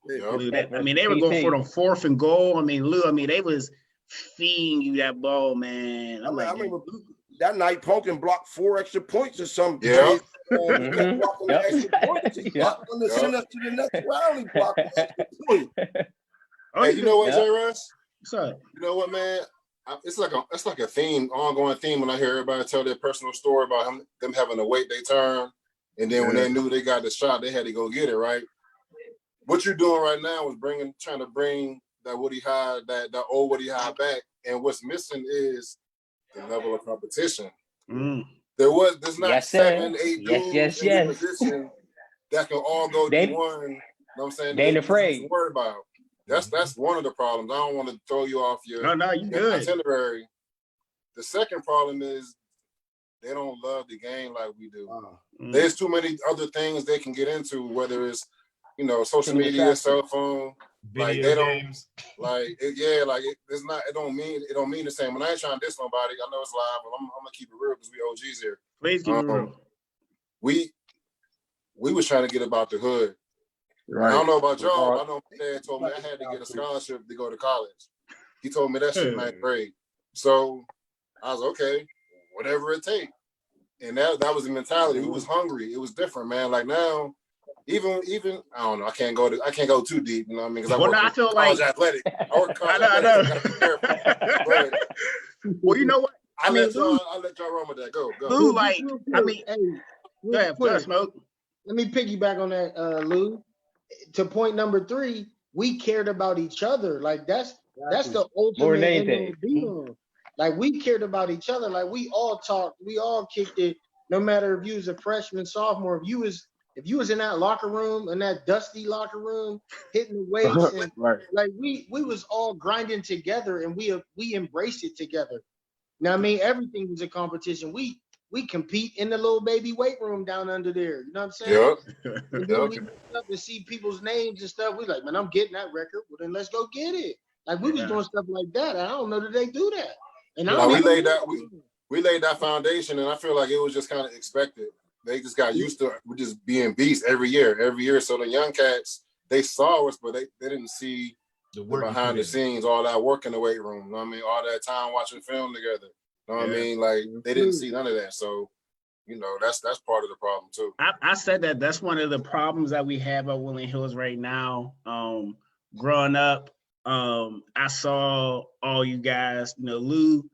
Speaker 3: Lou, I mean, they were going for the 4th and goal. I mean, Lou, they was feeding you that ball, man.
Speaker 4: I mean, that night, Pumpkin blocked 4 extra points or something.
Speaker 2: Yeah.
Speaker 4: Blocking the extra points. He blocked them to send us to the next round. He blocked the extra point.
Speaker 2: Hey, you know what, J. Russ?
Speaker 3: What's up?
Speaker 2: You know what, man? It's like a theme, ongoing theme when I hear everybody tell their personal story about them having to wait their turn, and then when they knew they got the shot, they had to go get it, right? What you're doing right now is trying to bring that Woody High, that old Woody High back, and what's missing is the level of competition. There's not 7, 8 dudes in the position that can all go D1. You know what I'm saying?
Speaker 6: They ain't afraid.
Speaker 2: Worry about. That's one of the problems. I don't want to throw you off your
Speaker 3: you good
Speaker 2: itinerary. The second problem is they don't love the game like we do. There's too many other things they can get into, whether it's social media, cell phone,
Speaker 1: Video
Speaker 2: they don't
Speaker 1: games.
Speaker 2: it's not. It don't mean the same. When I ain't trying to diss nobody, I know it's live, but I'm gonna keep it real because we OGs here.
Speaker 3: Please keep it real.
Speaker 2: We was trying to get about the hood. Right. I don't know about y'all. I know my dad told me I had to get a scholarship to go to college. He told me that shit in 9th grade. So I was okay, whatever it takes. And that was the mentality. We was hungry. It was different, man. Like now, even I don't know. I can't go too deep. You know what I mean? Because I work in college athletic. I work in college athletics. So I gotta be careful. But
Speaker 3: well, you know what?
Speaker 2: I'll let y'all run with that. Go.
Speaker 3: Lou, like, I mean,
Speaker 5: hey,
Speaker 3: go ahead, Smoke.
Speaker 5: Let me piggyback on that, Lou. To point number 3, we cared about each other. Like that's the ultimate MLB. Like we cared about each other. Like we all talked, we all kicked it. No matter if you was a freshman, sophomore, if you was in that locker room, in that dusty locker room, hitting the weights, and
Speaker 7: Right.
Speaker 5: like we was all grinding together, and we embraced it together. Now I mean, everything was a competition. We compete in the little baby weight room down under there. You know what I'm saying?
Speaker 2: Yep.
Speaker 5: And then we look up to see people's names and stuff. We like, man, I'm getting that record. Well, then let's go get it. Like we was doing stuff like that. I don't know that they do that. And
Speaker 2: we laid that foundation, and I feel like it was just kind of expected. They just got used to just being beasts every year. So the young cats, they saw us, but they didn't see the behind the scenes, all that work in the weight room. You know what I mean? All that time watching film together. You know what I mean? Like they didn't see none of that. So, you know, that's part of the problem too.
Speaker 3: I said that's one of the problems that we have at Woodland Hills right now. Growing up, I saw all you guys, you know, Lou,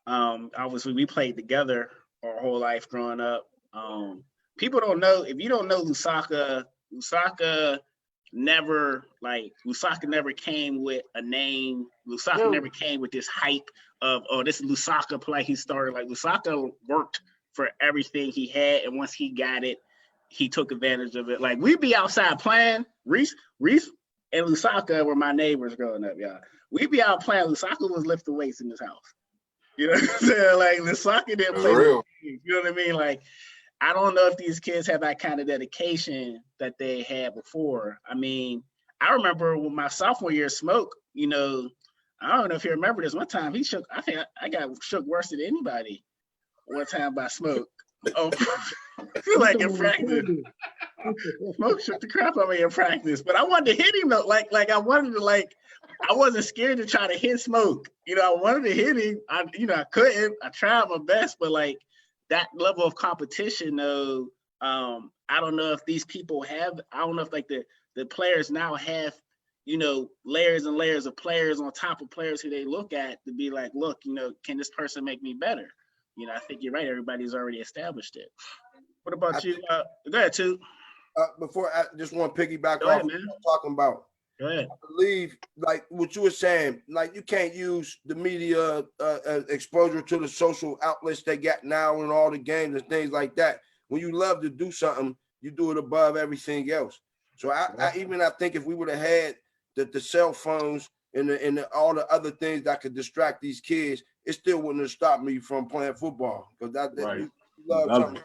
Speaker 3: obviously we played together our whole life growing up. People don't know, if you don't know Lusaka never came with a name. Lusaka never came with this hype of, oh, this is Lusaka play. He started like Lusaka worked for everything he had, and once he got it, he took advantage of it. Like we'd be outside playing. Reese and Lusaka were my neighbors growing up, y'all. We'd be out playing. Lusaka was lifting weights in this house. You know what I'm saying? Like Lusaka didn't play. You know what I mean? Like I don't know if these kids have that kind of dedication that they had before. I mean, I remember when my sophomore year, Smoke, you know, I don't know if you remember this. One time he shook, I think I got shook worse than anybody one time by Smoke. Oh, like in practice. Smoke shook the crap out of me in practice, but I wanted to hit him though. Like I wanted to, like, I wasn't scared to try to hit Smoke. You know, I wanted to hit him. I couldn't. I tried my best, but like that level of competition though, I don't know if these people have, I don't know if like the players now have, you know, layers and layers of players on top of players who they look at to be like, look, you know, can this person make me better? You know, I think you're right. Everybody's already established it. What about you? Go ahead, Toot.
Speaker 4: Before I just want to piggyback off what I'm talking about.
Speaker 3: Go ahead.
Speaker 4: I believe, like what you were saying, like you can't use the media exposure to the social outlets they got now and all the games and things like that. When you love to do something, you do it above everything else. So I think if we would have had the cell phones and all the other things that could distract these kids, it still wouldn't have stopped me from playing football because you love something.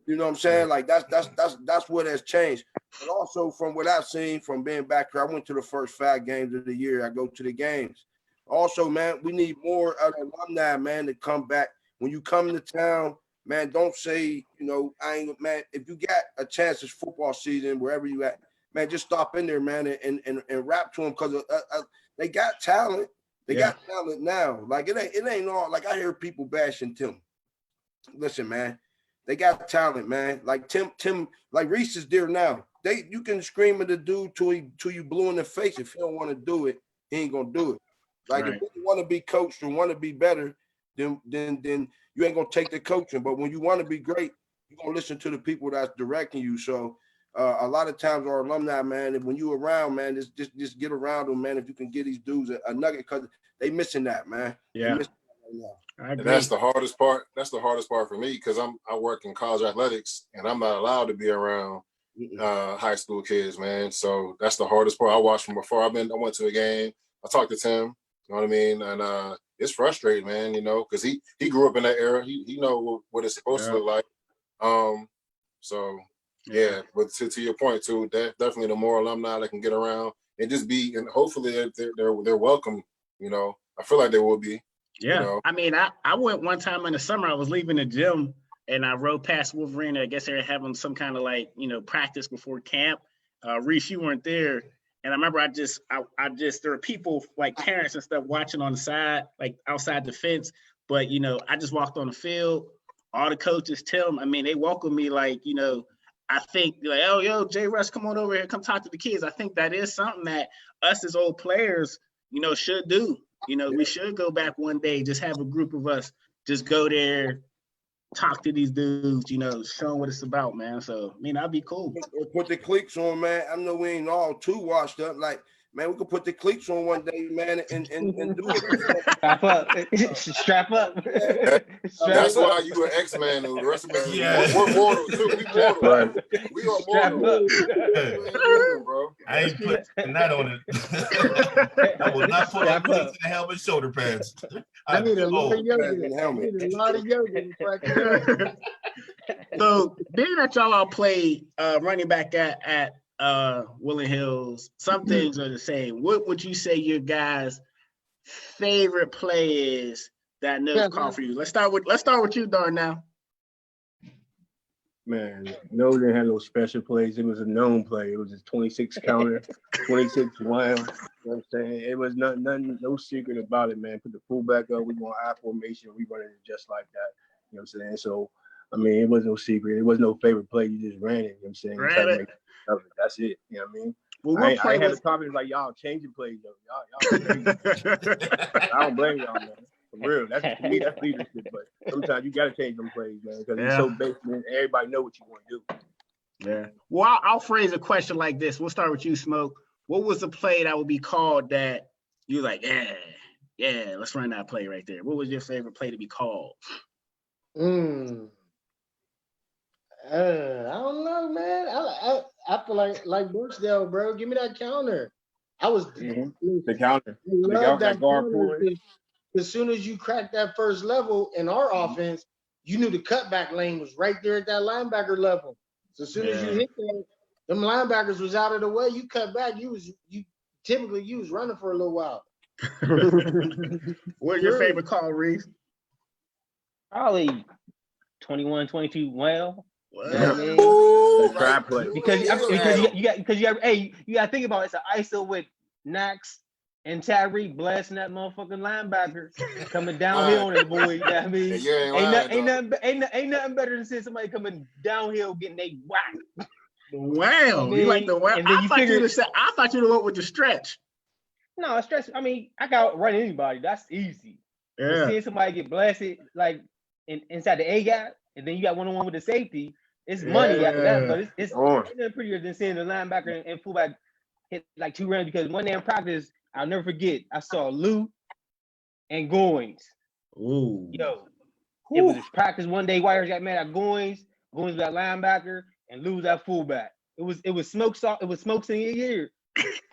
Speaker 4: You know what I'm saying? Like that's what has changed. But also from what I've seen from being back here, I went to the first 5 games of the year. I go to the games. Also, man, we need more of the alumni, man, to come back. When you come to town, man, don't say, you know, man, if you got a chance this football season, wherever you at, man, just stop in there, man, and rap to them because they got talent. They got talent now. Like it ain't all like I hear people bashing Tim. Listen, man, they got talent, man. Like Tim, like Reese is there now. You can scream at the dude till you blue in the face. If he don't want to do it, he ain't gonna do it. Like if you want to be coached and want to be better, then you ain't gonna take the coaching. But when you want to be great, you're gonna listen to the people that's directing you. So a lot of times our alumni, man, when you around, man, just get around them, man. If you can get these dudes a nugget, because they missing that, man.
Speaker 3: Yeah.
Speaker 2: And that's the hardest part. That's the hardest part for me because I work in college athletics and I'm not allowed to be around high school kids, man. So that's the hardest part. I watched from before. I went to a game. I talked to Tim. You know what I mean? And it's frustrating, man. You know, because he grew up in that era. He know what it's supposed to look like. So yeah. But to your point too, definitely the more alumni that can get around and just be, and hopefully they're welcome. You know, I feel like they will be.
Speaker 3: Yeah.
Speaker 2: You know?
Speaker 3: I mean, I went one time in the summer. I was leaving the gym and I rode past Wolverine. I guess they were having some kind of like, you know, practice before camp. Reese, you weren't there. And I remember I just there were people like parents and stuff watching on the side, like outside the fence. But I just walked on the field. All the coaches tell me, I mean, they welcome me like, I think like, oh, yo, Jay Rush, come on over here, come talk to the kids. I think that is something that us as old players, should do. We should go back one day, just have a group of us, just go there, talk to these dudes, show them what it's about, man. So, that'd be cool.
Speaker 4: Put the cleats on, man. I know we ain't all too washed up. Like, man, we could put the cleats on one day, man, and do it.
Speaker 6: Strap up. Strap up.
Speaker 2: That's why you an X-Man. The rest of us, we're mortal too. We mortal.
Speaker 7: Right.
Speaker 2: We are
Speaker 6: Strap
Speaker 2: mortal.
Speaker 6: up.
Speaker 2: You ain't human, bro.
Speaker 1: I ain't putting that on it. I will not put on cleats and helmet, shoulder pads.
Speaker 5: I need a lot of yoga.
Speaker 4: and helmet.
Speaker 5: I need a lot of yoga before I can.
Speaker 3: So being that y'all all played running back at Willing Hills, some things are the same. What would you say your guys' favorite play is that Nils called for you? Let's start with you, Darnell.
Speaker 7: Man, no, they didn't have no special plays. It was a known play. It was a 26 counter, 26 wild. You know what I'm saying? It was nothing, no secret about it, man. Put the fullback up. We want I formation. We running it just like that. You know what I'm saying? So, I mean, it was no secret. It was no favorite play. You just ran it. You know what I'm saying? You tried to make it of it. That's it. You know what I mean?
Speaker 3: Well,
Speaker 7: I ain't had the confidence like y'all changing plays, though. Y'all I don't blame y'all, man. For real. That's to me, that's leadership. But sometimes you gotta change them plays, man, because it's so basic and everybody know what you want to do.
Speaker 3: Yeah. Well, I'll phrase a question like this. We'll start with you, Smoke. What was the play that would be called that you like, yeah, let's run that play right there? What was your favorite play to be called?
Speaker 5: I don't know, man. I feel like Birchdale, bro. Give me that counter. I was
Speaker 7: the counter.
Speaker 5: love that
Speaker 7: guard
Speaker 5: counter. As soon as you cracked that first level in our offense, you knew the cutback lane was right there at that linebacker level. So as soon as you hit that, them linebackers was out of the way. You cut back. You was running for a little while.
Speaker 3: What's your favorite call, Reese?
Speaker 6: Probably 21, 22 well.
Speaker 3: What?
Speaker 6: You know what I mean?
Speaker 7: The trap play.
Speaker 6: Because you got to think about it. It's an ISO with Knox and Tyreek blasting that motherfucking linebacker coming downhill on it, boy. You know what I mean? Ain't nothing better than seeing somebody coming downhill getting they whack.
Speaker 3: Wow, you like the wow? I thought you'd went with the stretch.
Speaker 6: No, a stretch. I mean, I can outrun anybody. That's easy.
Speaker 3: Yeah.
Speaker 6: Seeing somebody get blasted like inside the A gap, and then you got one-on-one with the safety. It's money after that, but it's prettier than seeing the linebacker and fullback hit like 2 rounds. Because one day in practice, I'll never forget, I saw Lou and Goins.
Speaker 3: Ooh.
Speaker 6: Yo, it was just practice one day. Wires got mad at Goins. Goins was that linebacker, and Lou was that fullback. It was smokes in your ear.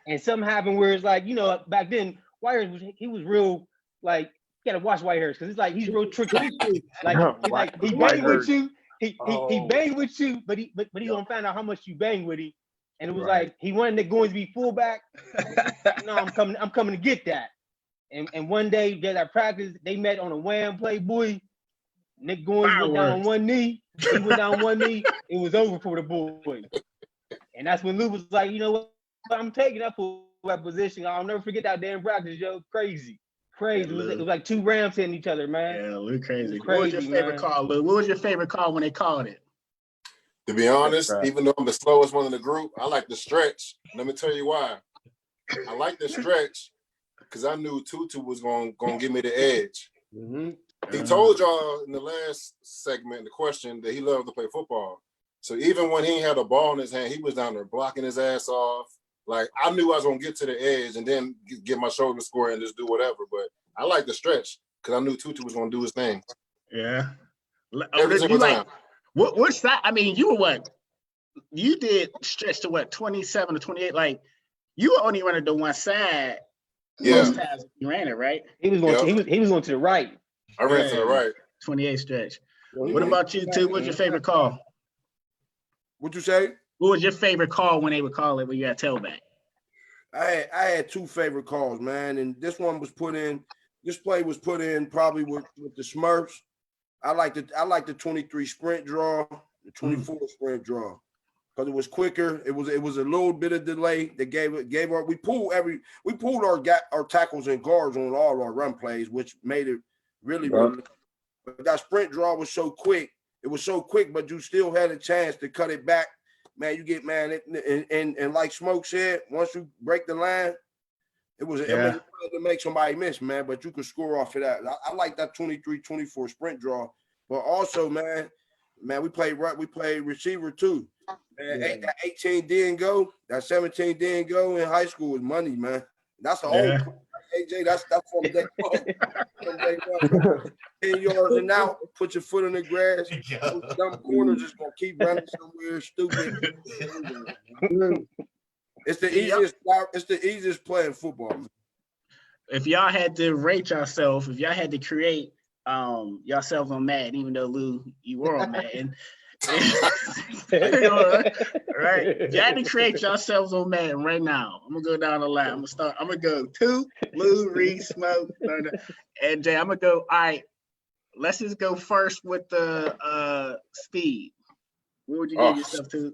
Speaker 6: And something happened where it's like, back then, Wires he was real like. You gotta watch White Hairs because it's like he's real tricky. Like he bang with you, he bang with you, but he gonna find out how much you bang with him. And it was like he wanted Nick Goins to be fullback. No, I'm coming to get that. And one day they at practice, they met on a wham play, boy. Nick Goins went down on one knee. He went down on one knee. It was over for the boy. And that's when Lou was like, you know what? I'm taking that fullback position. I'll never forget that damn practice, yo. Crazy. It was like 2 Rams hitting each other, man.
Speaker 3: Yeah, Lou crazy. What was your favorite call, Lou? What was your favorite call when they called it?
Speaker 2: To be honest, even though I'm the slowest one in the group, I like the stretch. Let me tell you why. I like the stretch because I knew Tutu was gonna give me the edge.
Speaker 4: Mm-hmm.
Speaker 2: He told y'all in the last segment, the question, that he loved to play football. So even when he had a ball in his hand, he was down there blocking his ass off. Like, I knew I was going to get to the edge and then get my shoulder score and just do whatever. But I like the stretch because I knew Tutu was going to do his thing.
Speaker 3: Yeah.
Speaker 2: Every single time.
Speaker 3: What's that? I mean, you were what? You did stretch to what, 27 or 28? Like, you were only running to one side.
Speaker 2: Yeah.
Speaker 3: Most times you ran it, right?
Speaker 6: He was going he was going to the right.
Speaker 2: I ran to the right.
Speaker 3: 28 stretch. What about you, two? What's your favorite call?
Speaker 4: What'd you say?
Speaker 3: What was your favorite call when they would call it when you had tailback?
Speaker 4: I had 2 favorite calls, man, and this play was put in probably with the Smurfs. I like the 23 sprint draw, the 24 sprint draw. because it was quicker. It was a little bit of delay that gave our we pulled our tackles and guards on all our run plays, which made it really. But that sprint draw was so quick. It was so quick, but you still had a chance to cut it back. Man, you get and like Smoke said, once you break the line, it was to make somebody miss, man. But you could score off of that. I like that 23-24 sprint draw. But also, man, we played receiver too. Man, that 18 didn't go, that 17 didn't go in high school was money, man. That's the old AJ. That's from day one. 10 yards and out, put your foot in the grass. Those dumb corners just gonna keep running somewhere stupid. It's the easiest. It's the easiest play in football, man.
Speaker 3: If y'all had to rate yourself, if y'all had to create yourself on Madden, even though Lou, you were on Madden. Right. If y'all had to create yourselves on Madden right now, I'm gonna go down the line. I'm gonna go 2, Lou, Reese, Smoke, and Jay. I'm gonna go. All right, let's just go first with the speed. What would you give yourself to?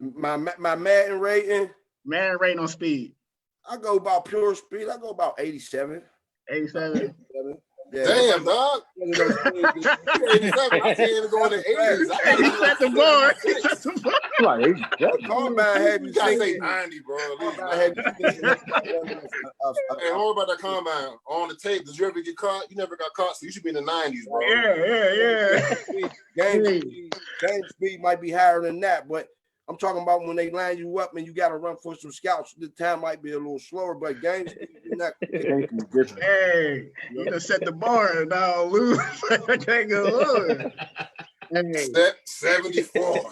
Speaker 4: My Madden rating.
Speaker 3: Madden rating on speed.
Speaker 4: I go about pure speed. I go about 87.
Speaker 3: 87.
Speaker 2: Yeah. Damn, dog. 87. I see him going to 80s.
Speaker 3: He set the bar.
Speaker 2: Like, combine had you gotta say 90, bro. Hey, what about that combine on the tape? Did you ever get caught? You never got caught, so you should be in the 90s, bro.
Speaker 3: Yeah.
Speaker 4: Game speed might be higher than that, but I'm talking about when they line you up and you got to run for some scouts. The time might be a little slower, but game speed is not different.
Speaker 3: Hey, you done set the bar now, Lou. I can't go on.
Speaker 2: Hey. 74.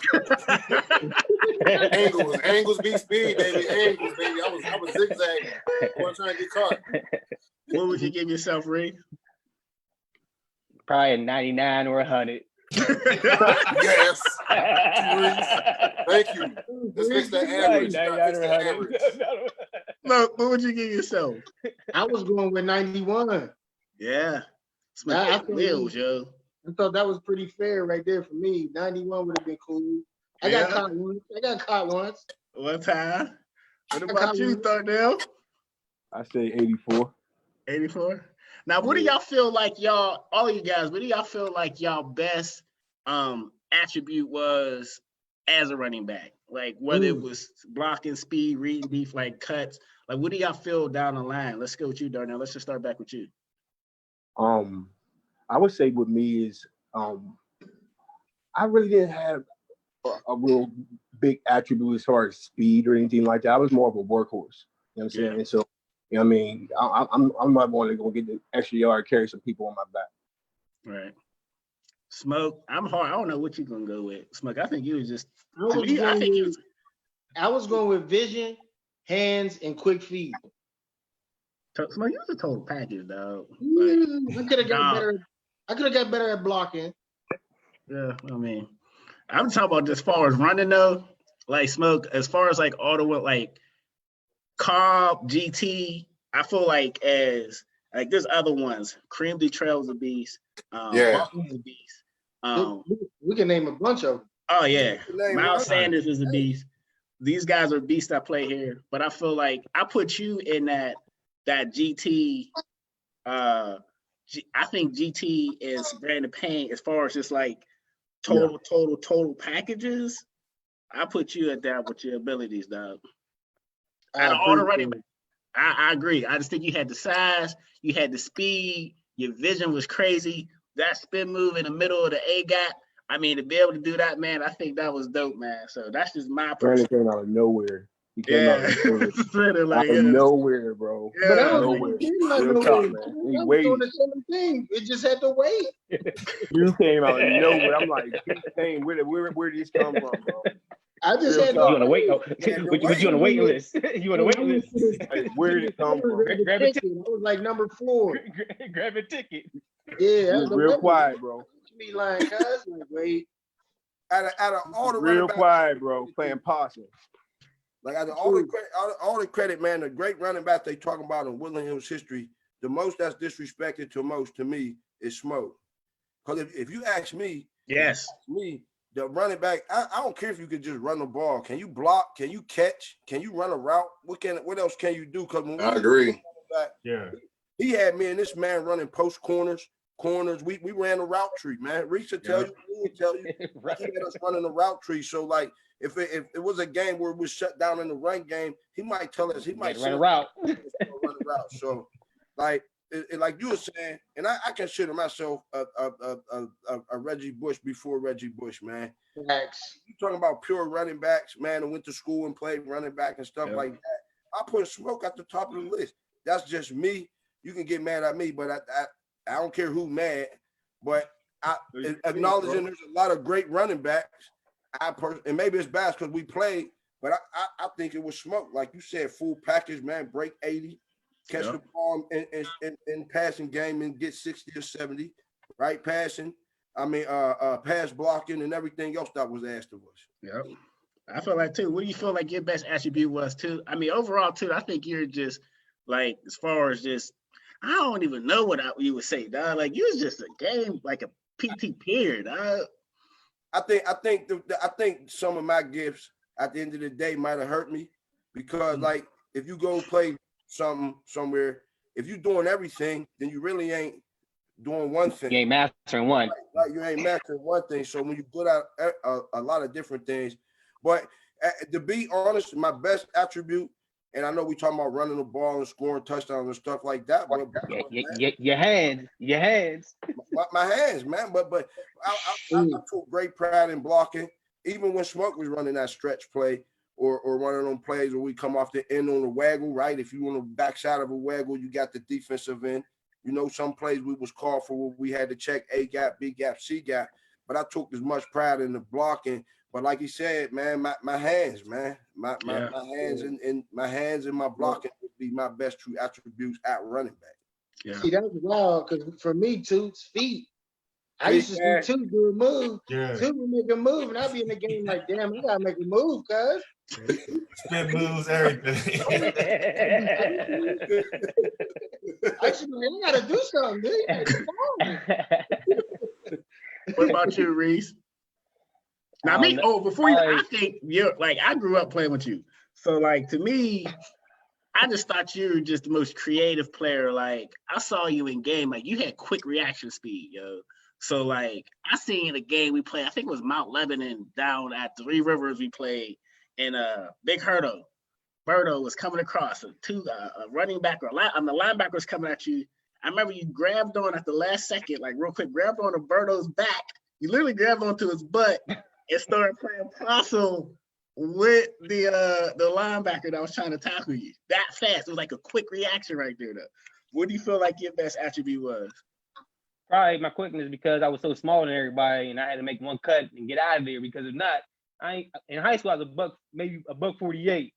Speaker 2: Angles beat speed, baby. Angles, baby. I was zigzagging. I wasn't trying to get caught.
Speaker 3: What would you give yourself, Ray?
Speaker 6: Probably a 99 or 100.
Speaker 2: Yes. Thank you. Let's fix that average.
Speaker 3: Look, what would you give yourself?
Speaker 5: I was going with 91.
Speaker 3: Yeah.
Speaker 5: I
Speaker 3: thought
Speaker 5: that was pretty fair right there for me. 91 would have been cool. I got caught once.
Speaker 3: One time. What about you, Thornell?
Speaker 7: I say 84.
Speaker 3: 84. Now, what do y'all feel like all you guys, what do y'all feel like y'all best attribute was as a running back? Like whether it was blocking, speed, reading, deep, like cuts. Like what do y'all feel down the line? Let's go with you, Darnell. Let's just start back with you.
Speaker 7: I would say with me is I really didn't have a real big attribute as far as speed or anything like that. I was more of a workhorse. You know what I'm saying? And so, you know what I mean? I'm not going to go get the extra yard, carry some people on my back.
Speaker 3: Right. Smoke, I'm hard. I don't know what you're going to go with. Smoke, I think you was just.
Speaker 5: I was going with vision, hands, and quick feet.
Speaker 3: Smoke, you was a total package, dog.
Speaker 5: I could have got better. I could have got better at blocking.
Speaker 3: Yeah, I mean, I'm talking about as far as running though. Like Smoke, as far as like all the like Cobb, GT, I feel like as like there's other ones. Cream de Trail's a beast. Walton's a beast.
Speaker 5: We can name a bunch of them.
Speaker 3: Oh yeah, Miles Sanders is a beast. These guys are beasts that play here, but I feel like I put you in that GT. I think GT is Brandon Payne as far as just like total packages. I put you at that with your abilities, dog. Out of all the running backs, I agree. I just think you had the size, you had the speed, your vision was crazy. That spin move in the middle of the A gap. I mean, to be able to do that, man, I think that was dope, man. So that's just my
Speaker 7: Brandon came out of nowhere. He came out of nowhere, bro.
Speaker 5: Yeah. But I was
Speaker 7: nowhere.
Speaker 5: Real talk, man. He waited. Doing the same thing. It just had to wait.
Speaker 7: You came out of nowhere. I'm like, dang, where did this come from, bro?
Speaker 5: I just had to
Speaker 6: you on the wait. But you on the waiting list? You on the waiting list?
Speaker 7: Like, where did it come from?
Speaker 5: Grab a ticket. I was like number 4.
Speaker 6: Grab a ticket.
Speaker 5: Yeah,
Speaker 7: was real quiet, bro.
Speaker 5: Me lying, cuz like wait.
Speaker 4: Out of all the
Speaker 7: real quiet, bro, playing possum.
Speaker 4: Like out of all the credit, man, the great running back they talking about in Woodland Hills history, the most that's disrespected to me is Smoke. Because if you ask me, the running back, I don't care if you could just run the ball. Can you block? Can you catch? Can you run a route? What else can you do? Because when
Speaker 2: I agree.
Speaker 1: Yeah.
Speaker 4: He had me and this man running post corners. We ran a route tree, man. Reese will tell you, he will tell you.
Speaker 6: Right.
Speaker 4: He had us running a route tree. So like, if it was a game where it was shut down in the run game, he might tell us. He might
Speaker 6: Run a route.
Speaker 4: run a route. So like, like you were saying, and I consider myself a Reggie Bush before Reggie Bush, man.
Speaker 5: Facts.
Speaker 4: You talking about pure running backs, man, and went to school and played running back and stuff like that. I put Smoke at the top of the list. That's just me. You can get mad at me, but I don't care who mad. But I acknowledging there's a lot of great running backs. And maybe it's bad because we played, but I think it was Smoke. Like you said, full package, man, break 80, catch the ball in passing game and get 60 or 70, right? Passing. Pass blocking and everything else that was asked of us.
Speaker 3: Yep. I feel like too. What do you feel like your best attribute was too? I mean, overall too, I think you're just like, as far as just, I don't even know what you would say, dog. Like, you was just a game, like a PT player, dog.
Speaker 4: I think some of my gifts at the end of the day might have hurt me because, like, if you go play something somewhere, if you're doing everything, then you really ain't doing one thing.
Speaker 6: You ain't mastering one.
Speaker 4: Right, you ain't mastering one thing. So when you put out a lot of different things, but to be honest, my best attribute, and I know we talking about running the ball and scoring touchdowns and stuff like that, but
Speaker 6: Your hands.
Speaker 4: my hands, man. But I took great pride in blocking, even when Smoke was running that stretch play or running on plays where we come off the end on the waggle, right? If you on the backside of a waggle, you got the defensive end. You know, some plays we was called for where we had to check A gap, B gap, C gap. But I took as much pride in the blocking. But like he said, man, my hands, man, my hands and my hands and my blocking would be my best true attributes at running back.
Speaker 5: Yeah. See, that's wild because for me, too, feet. I used to see two do a move.
Speaker 1: Yeah.
Speaker 5: Two would make a move, and I'd be in the game like, damn, I gotta make a move, cuz.
Speaker 1: Spin moves, everything.
Speaker 5: I should be, I gotta do something, dude.
Speaker 3: What about you, Reese? Now, I think you're like, I grew up playing with you. So, like, to me, I just thought you were just the most creative player. Like, I saw you in game, like, you had quick reaction speed, yo. So, like, I seen a game we played, I think it was Mount Lebanon down at Three Rivers we played, and Big Hurdo. Berto was coming across, a running back or the linebacker was coming at you. I remember you grabbed on at the last second, like real quick, grabbed on to Berto's back. You literally grabbed onto his butt and started playing possum with the linebacker that was trying to tackle you. That fast. It was like a quick reaction right there, though. What do you feel like your best attribute was?
Speaker 6: Probably my quickness, because I was so small than everybody and I had to make one cut and get out of there, because if not, in high school I was maybe a buck 48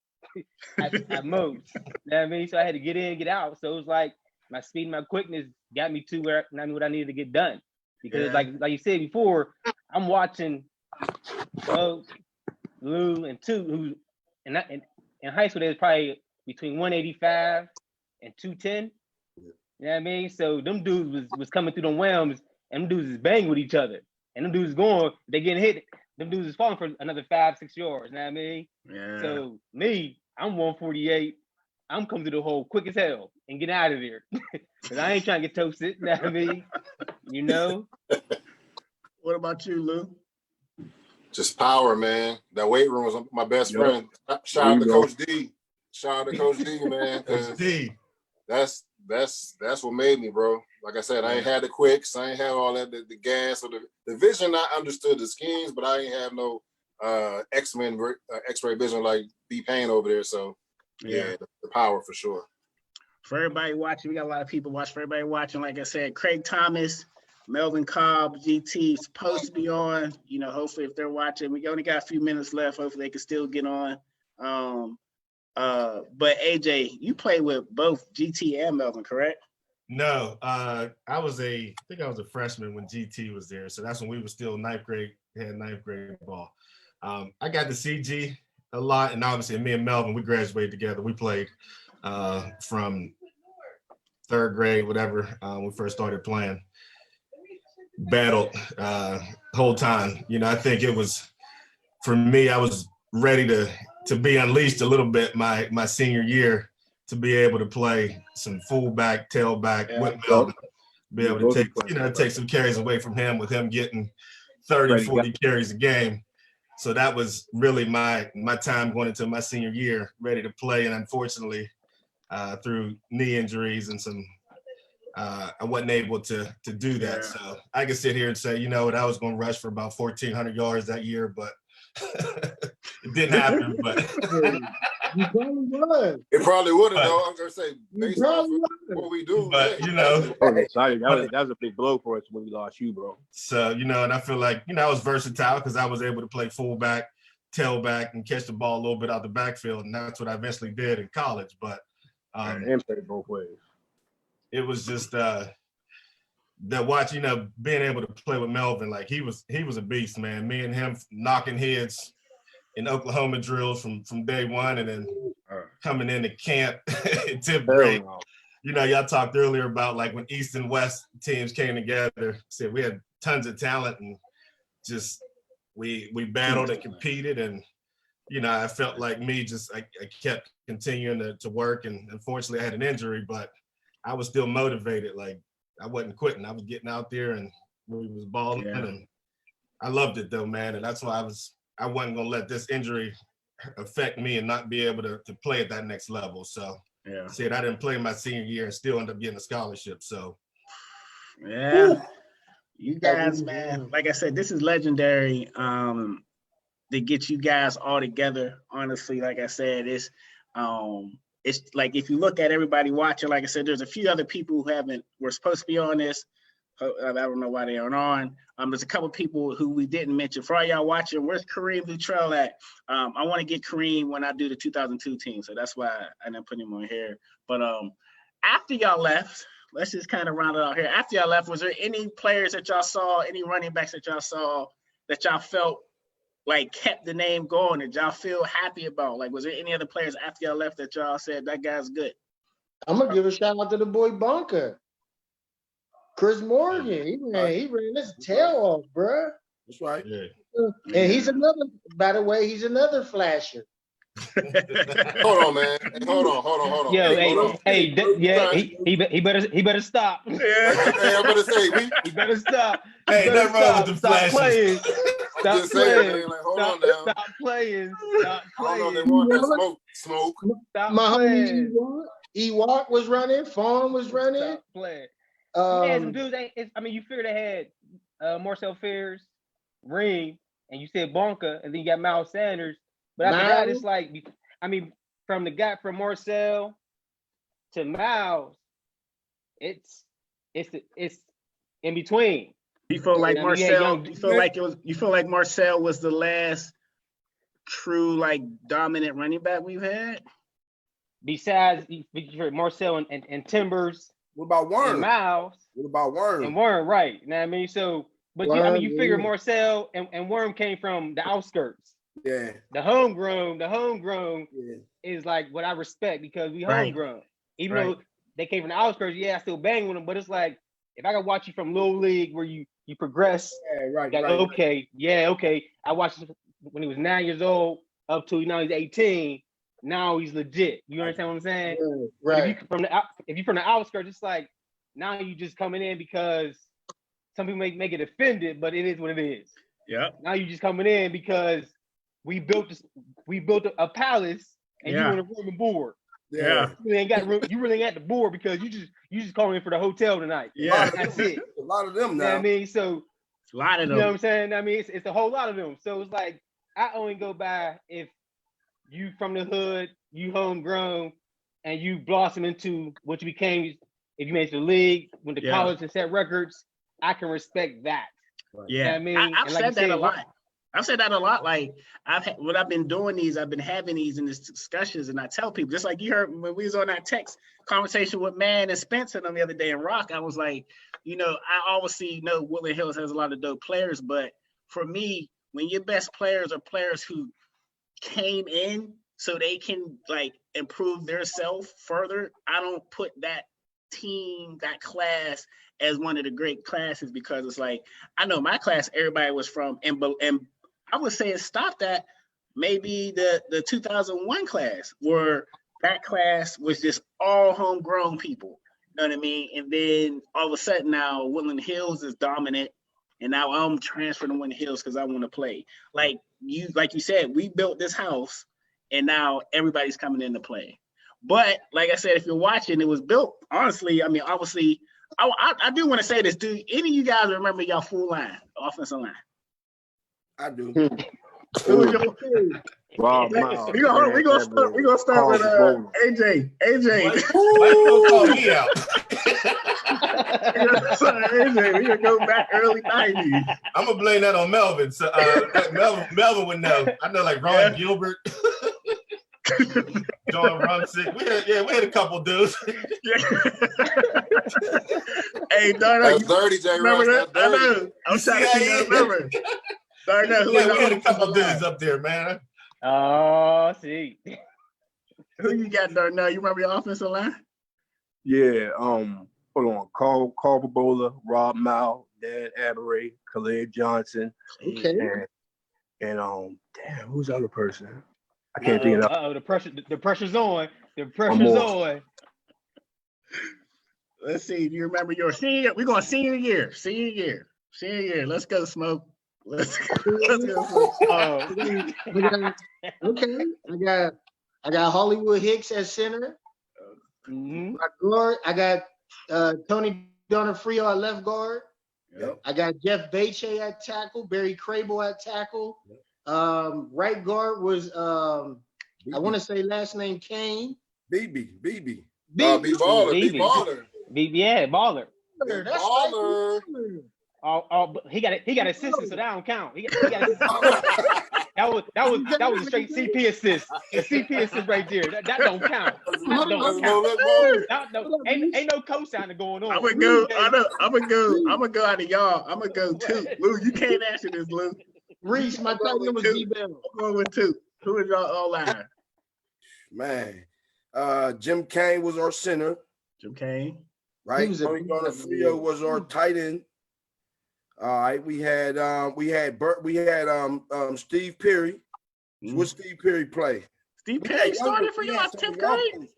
Speaker 6: at most. You know what I mean? So I had to get in, get out. So it was like my speed and my quickness got me to where I knew what I needed to get done. Because like you said before, I'm watching Lou and Two, who in high school they was probably between 185 and 210. You know what I mean? So them dudes was coming through them whelms, and them dudes is banging with each other. And them dudes going, they getting hit. Them dudes is falling for another 5-6 yards. You know what I mean? Yeah. So me, I'm 148. I'm coming to the hole quick as hell and get out of there. Because I ain't trying to get toasted. You know what I mean? You know?
Speaker 3: What about you, Lou?
Speaker 2: Just power, man. That weight room was my best friend. Shout out to Coach D. Shout out to Coach D, man.
Speaker 1: Coach D.
Speaker 2: That's what made me, bro. Like I said, I ain't had the quicks. I ain't had all that, the gas or the vision. I understood the schemes, but I ain't have no X-Men X-ray vision like B-Pain over there. So yeah, the power for sure.
Speaker 3: For everybody watching, we got a lot of people watching. For everybody watching, like I said, Craig Thomas, Melvin Cobb, GT supposed to be on. You know, hopefully if they're watching, we only got a few minutes left. Hopefully they can still get on. But AJ, you played with both GT and Melvin, correct?
Speaker 1: No, I think I was a freshman when GT was there. So that's when we were still ninth grade ball. I got to see G a lot, and obviously me and Melvin, we graduated together. We played from third grade, whatever, when we first started playing. battled whole time. You know, I think it was, for me, I was ready to be unleashed a little bit my senior year, to be able to play some fullback, tailback with Melvin, be able to take some carries away from him, with him getting 30, 40 carries a game. So that was really my time going into my senior year, ready to play. And unfortunately, through knee injuries and some, I wasn't able to do that.
Speaker 3: Yeah.
Speaker 1: So I can sit here and say, you know what, I was going to rush for about 1,400 yards that year, but it didn't happen. But
Speaker 5: You probably was.
Speaker 2: It probably would have,
Speaker 1: But-
Speaker 2: though. I'm gonna say,
Speaker 5: You
Speaker 2: based off
Speaker 5: probably
Speaker 2: of
Speaker 5: was.
Speaker 2: what we do.
Speaker 1: but
Speaker 2: yeah.
Speaker 1: you know,
Speaker 7: That was a big blow for us when we lost you, bro.
Speaker 1: so you know, and I feel like, you know, I was versatile because I was able to play fullback, tailback, and catch the ball a little bit out the backfield, and that's what I eventually did in college. But
Speaker 7: And played both ways.
Speaker 1: it was just that watch, you know, being able to play with Melvin, like he was a beast, man. Me and him knocking heads in Oklahoma drills from day one, and then coming into camp in 10th grade. You know, y'all talked earlier about like when East and West teams came together, said we had tons of talent, and just we battled and competed. And, you know, I felt like me just, I kept continuing to work, and unfortunately I had an injury, but I was still motivated. Like I wasn't quitting. I was getting out there and we was balling, and I loved it though, man. And that's why I wasn't gonna let this injury affect me and not be able to play at that next level. So said I didn't play my senior year and still end up getting a scholarship. So
Speaker 3: you guys, man, like I said, this is legendary. To get you guys all together, honestly, like I said, it's like if you look at everybody watching, like I said, there's a few other people who were supposed to be on this. I don't know why they aren't on. There's a couple people who we didn't mention. For all y'all watching, where's Kareem Luttrell at? I want to get Kareem when I do the 2002 team, so that's why I didn't put him on here. But after y'all left, let's just kind of round it out here. After y'all left, was there any players that y'all saw, any running backs that y'all saw that y'all felt like kept the name going, that y'all feel happy about? Like, was there any other players after y'all left that y'all said that guy's good?
Speaker 5: I'm gonna give a shout out to the boy Bunker. Chris Morgan, he ran his tail off, bro.
Speaker 4: That's right.
Speaker 5: And he's another flasher.
Speaker 2: Hold on, man. Hey, hold on.
Speaker 6: Yo, he better stop.
Speaker 2: Hey, I'm gonna say
Speaker 6: He better stop.
Speaker 1: Hey, nothing wrong with the
Speaker 6: Stop playing.
Speaker 2: Stop playing. Like, hold on now.
Speaker 6: Stop playing. Stop
Speaker 2: I don't know if
Speaker 6: playing.
Speaker 2: they want that smoke.
Speaker 6: Stop
Speaker 5: My
Speaker 6: playing.
Speaker 5: homie Ewok was running. Fawn was running.
Speaker 6: Stop playing. Yeah, some dudes. I mean, you figured they had Marcel Fears, Reem, and you said Bonka, and then you got Miles Sanders. But after that, it's like, I mean, from the guy from Marcel to Miles, it's in between.
Speaker 3: You feel like Marcel?
Speaker 6: You
Speaker 3: You feel like Marcel was the last true like dominant running back we've had?
Speaker 6: Besides Marcel and Timbers.
Speaker 4: What about Worm?
Speaker 6: And Miles.
Speaker 4: What about Worm?
Speaker 6: And Worm, right? You know what I mean? So, but you figure Marcel and Worm came from the outskirts.
Speaker 4: Yeah.
Speaker 6: The homegrown is like what I respect, because we homegrown. Even though they came from the outskirts, I still bang with them. But it's like, if I can watch you from Little League where you progress, okay. I watched him when he was 9 years old up to now he's 18. Now he's legit. You understand what I'm saying?
Speaker 5: Right.
Speaker 6: If you're from the outskirts, it's like now you just coming in because some people may get offended, but it is what it is.
Speaker 3: Yeah.
Speaker 6: Now you just coming in because we built a palace and you want a room and board.
Speaker 3: Yeah.
Speaker 6: You ain't got room. You really ain't got the board because you just calling in for the hotel tonight.
Speaker 3: Yeah.
Speaker 6: That's it.
Speaker 4: A lot of them now.
Speaker 6: You know what I mean? So
Speaker 3: a lot of them.
Speaker 6: You know what I'm saying? I mean, it's a whole lot of them. So it's like I only go by if you from the hood, you homegrown, and you blossom into what you became. If you made it to the league, went to college and set records, I can respect that.
Speaker 3: Yeah,
Speaker 6: you know what I mean?
Speaker 3: I've said that a lot. I've said that a lot. Like I've been doing these, I've been having these in these discussions, and I tell people, just like you heard when we was on that text conversation with Man and Spencer on the other day in Rock, I was like, you know, I obviously know Woodland Hills has a lot of dope players, but for me, when your best players are players who came in so they can like improve their self further, I don't put that that class as one of the great classes because it's like, I know my class, everybody was from, and I would say it stopped at maybe the 2001 class, where that class was just all homegrown people. You know what I mean? And then all of a sudden now Woodland Hills is dominant, and now I'm transferring to Woodland Hills because I want to play. Like you said, we built this house, and now everybody's coming in to play. But like I said, if you're watching, it was built, honestly, I mean, obviously, I do want to say this. Do any of you guys remember your full line, offensive line?
Speaker 4: I do.
Speaker 3: Who was your
Speaker 7: Rob Miles.
Speaker 3: we gonna start with AJ.
Speaker 1: Why you gonna call me out?
Speaker 3: AJ, we gonna go back early 90s.
Speaker 1: I'm gonna blame that on Melvin. So Melvin would know. I know, like Ron Gilbert, John Rumsick. We had a couple dudes.
Speaker 3: Hey, Darno,
Speaker 2: That's dirty, J.
Speaker 3: remember
Speaker 2: Ross.
Speaker 3: that? I know. I'm trying to see you remember. Darno, who
Speaker 1: Yeah,
Speaker 3: was
Speaker 1: we had a
Speaker 3: your
Speaker 1: couple
Speaker 3: offensive line?
Speaker 1: dudes up there, man.
Speaker 6: Oh, see.
Speaker 3: Who you got, Darno? You remember your offensive line?
Speaker 7: Yeah, hold on. Carl Barbola, Rob Mao, Dan Aberray, Khalid Johnson,
Speaker 5: Okay.
Speaker 7: and damn, who's the other person? I can't think of that.
Speaker 6: The pressure's on. The pressure's on.
Speaker 3: Let's see. Do you remember your senior? We're going senior year. Let's go, Smoke. Let's go.
Speaker 6: Oh.
Speaker 5: Okay. I got Hollywood Hicks at center.
Speaker 6: Mhm.
Speaker 5: My guard, I got Tony Donofrio at left guard.
Speaker 3: Yep.
Speaker 5: I got Jeff Bache at tackle, Barry Crable at tackle. Right guard was I want to say last name Kane.
Speaker 4: BB.
Speaker 2: B baller.
Speaker 6: Yeah, baller.
Speaker 2: Big
Speaker 5: That's
Speaker 2: baller.
Speaker 5: right.
Speaker 6: But he got assistance, so that don't count. He got assistance. That was a straight CP assist. The CP assist right there. That don't count. That don't count. Ain't no co-signing going on.
Speaker 3: I'm gonna go out of y'all. I'm gonna go two. Lou, you can't answer this, Lou.
Speaker 5: Reese, my tight end was D-Bell.
Speaker 3: I'm going with two. Who is y'all all line?
Speaker 4: Man. Jim Kane was our center,
Speaker 3: Jim Kane.
Speaker 4: right?
Speaker 5: He was a
Speaker 4: Tony
Speaker 5: beast.
Speaker 4: Donofrio was our tight end. All right, we had Steve Perry. What Steve Perry play?
Speaker 3: Steve Perry started for y'all 10th grade.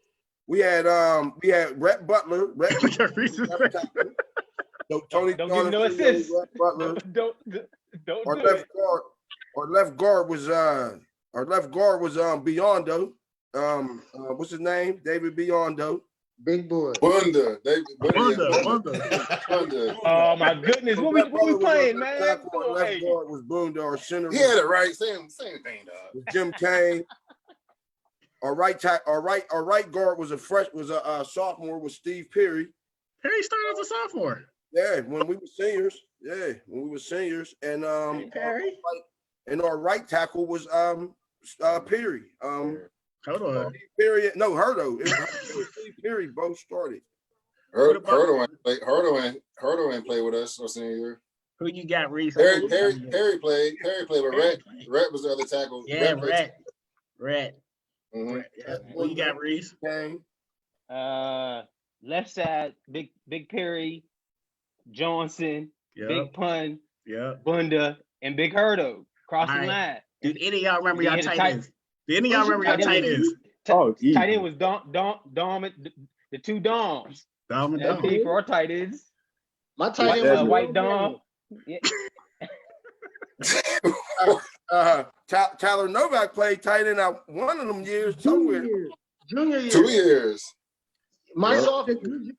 Speaker 4: We had Rhett Butler. Tony
Speaker 6: Don't give no assists.
Speaker 4: Rhett Butler.
Speaker 6: Don't
Speaker 4: Our
Speaker 6: do
Speaker 4: left
Speaker 6: it.
Speaker 4: guard. Our left guard was Biondo. What's his name? David Biondo.
Speaker 5: Big boy.
Speaker 2: Bunda.
Speaker 6: Oh my goodness, what we playing, man?
Speaker 4: Our left guard was Bunda. Our center
Speaker 2: He had it right. Same thing, dog.
Speaker 4: was Jim Kane. Our right guard was a sophomore was Steve Perry.
Speaker 3: Perry started as a sophomore.
Speaker 4: Yeah, when we were seniors. And
Speaker 3: Perry.
Speaker 4: and our right tackle was Perry.
Speaker 3: Hold on.
Speaker 4: Perry, no, Hurdo. It was Steve Perry both started.
Speaker 2: Hurdo ain't played with us our senior year.
Speaker 3: Who you got, Reese?
Speaker 2: Perry played with Rhett. Rhett was the other tackle.
Speaker 3: Yeah, Rhett.
Speaker 2: Mhm.
Speaker 3: Yeah. Who you got, Reese?
Speaker 4: Kane.
Speaker 6: Left side, Big Perry, Johnson,
Speaker 3: Yep.
Speaker 6: Big Pun,
Speaker 3: Yep.
Speaker 6: Bunda, and Big Herdo crossing
Speaker 3: All right.
Speaker 6: line.
Speaker 3: Did any of y'all remember
Speaker 6: Yeah,
Speaker 3: y'all
Speaker 6: the
Speaker 3: tight
Speaker 6: tight-
Speaker 3: ends? Did any of y'all remember y'all tight ends?
Speaker 7: Easy.
Speaker 6: Tight end was Dom, the two Doms.
Speaker 3: Dom and
Speaker 6: That'd
Speaker 3: Dom.
Speaker 6: be for our tight ends.
Speaker 5: My tight end was
Speaker 6: White Dom. Yeah.
Speaker 4: Tyler Novak played tight end out one of them years somewhere.
Speaker 5: Junior year.
Speaker 2: 2 years.
Speaker 5: My
Speaker 7: Yep.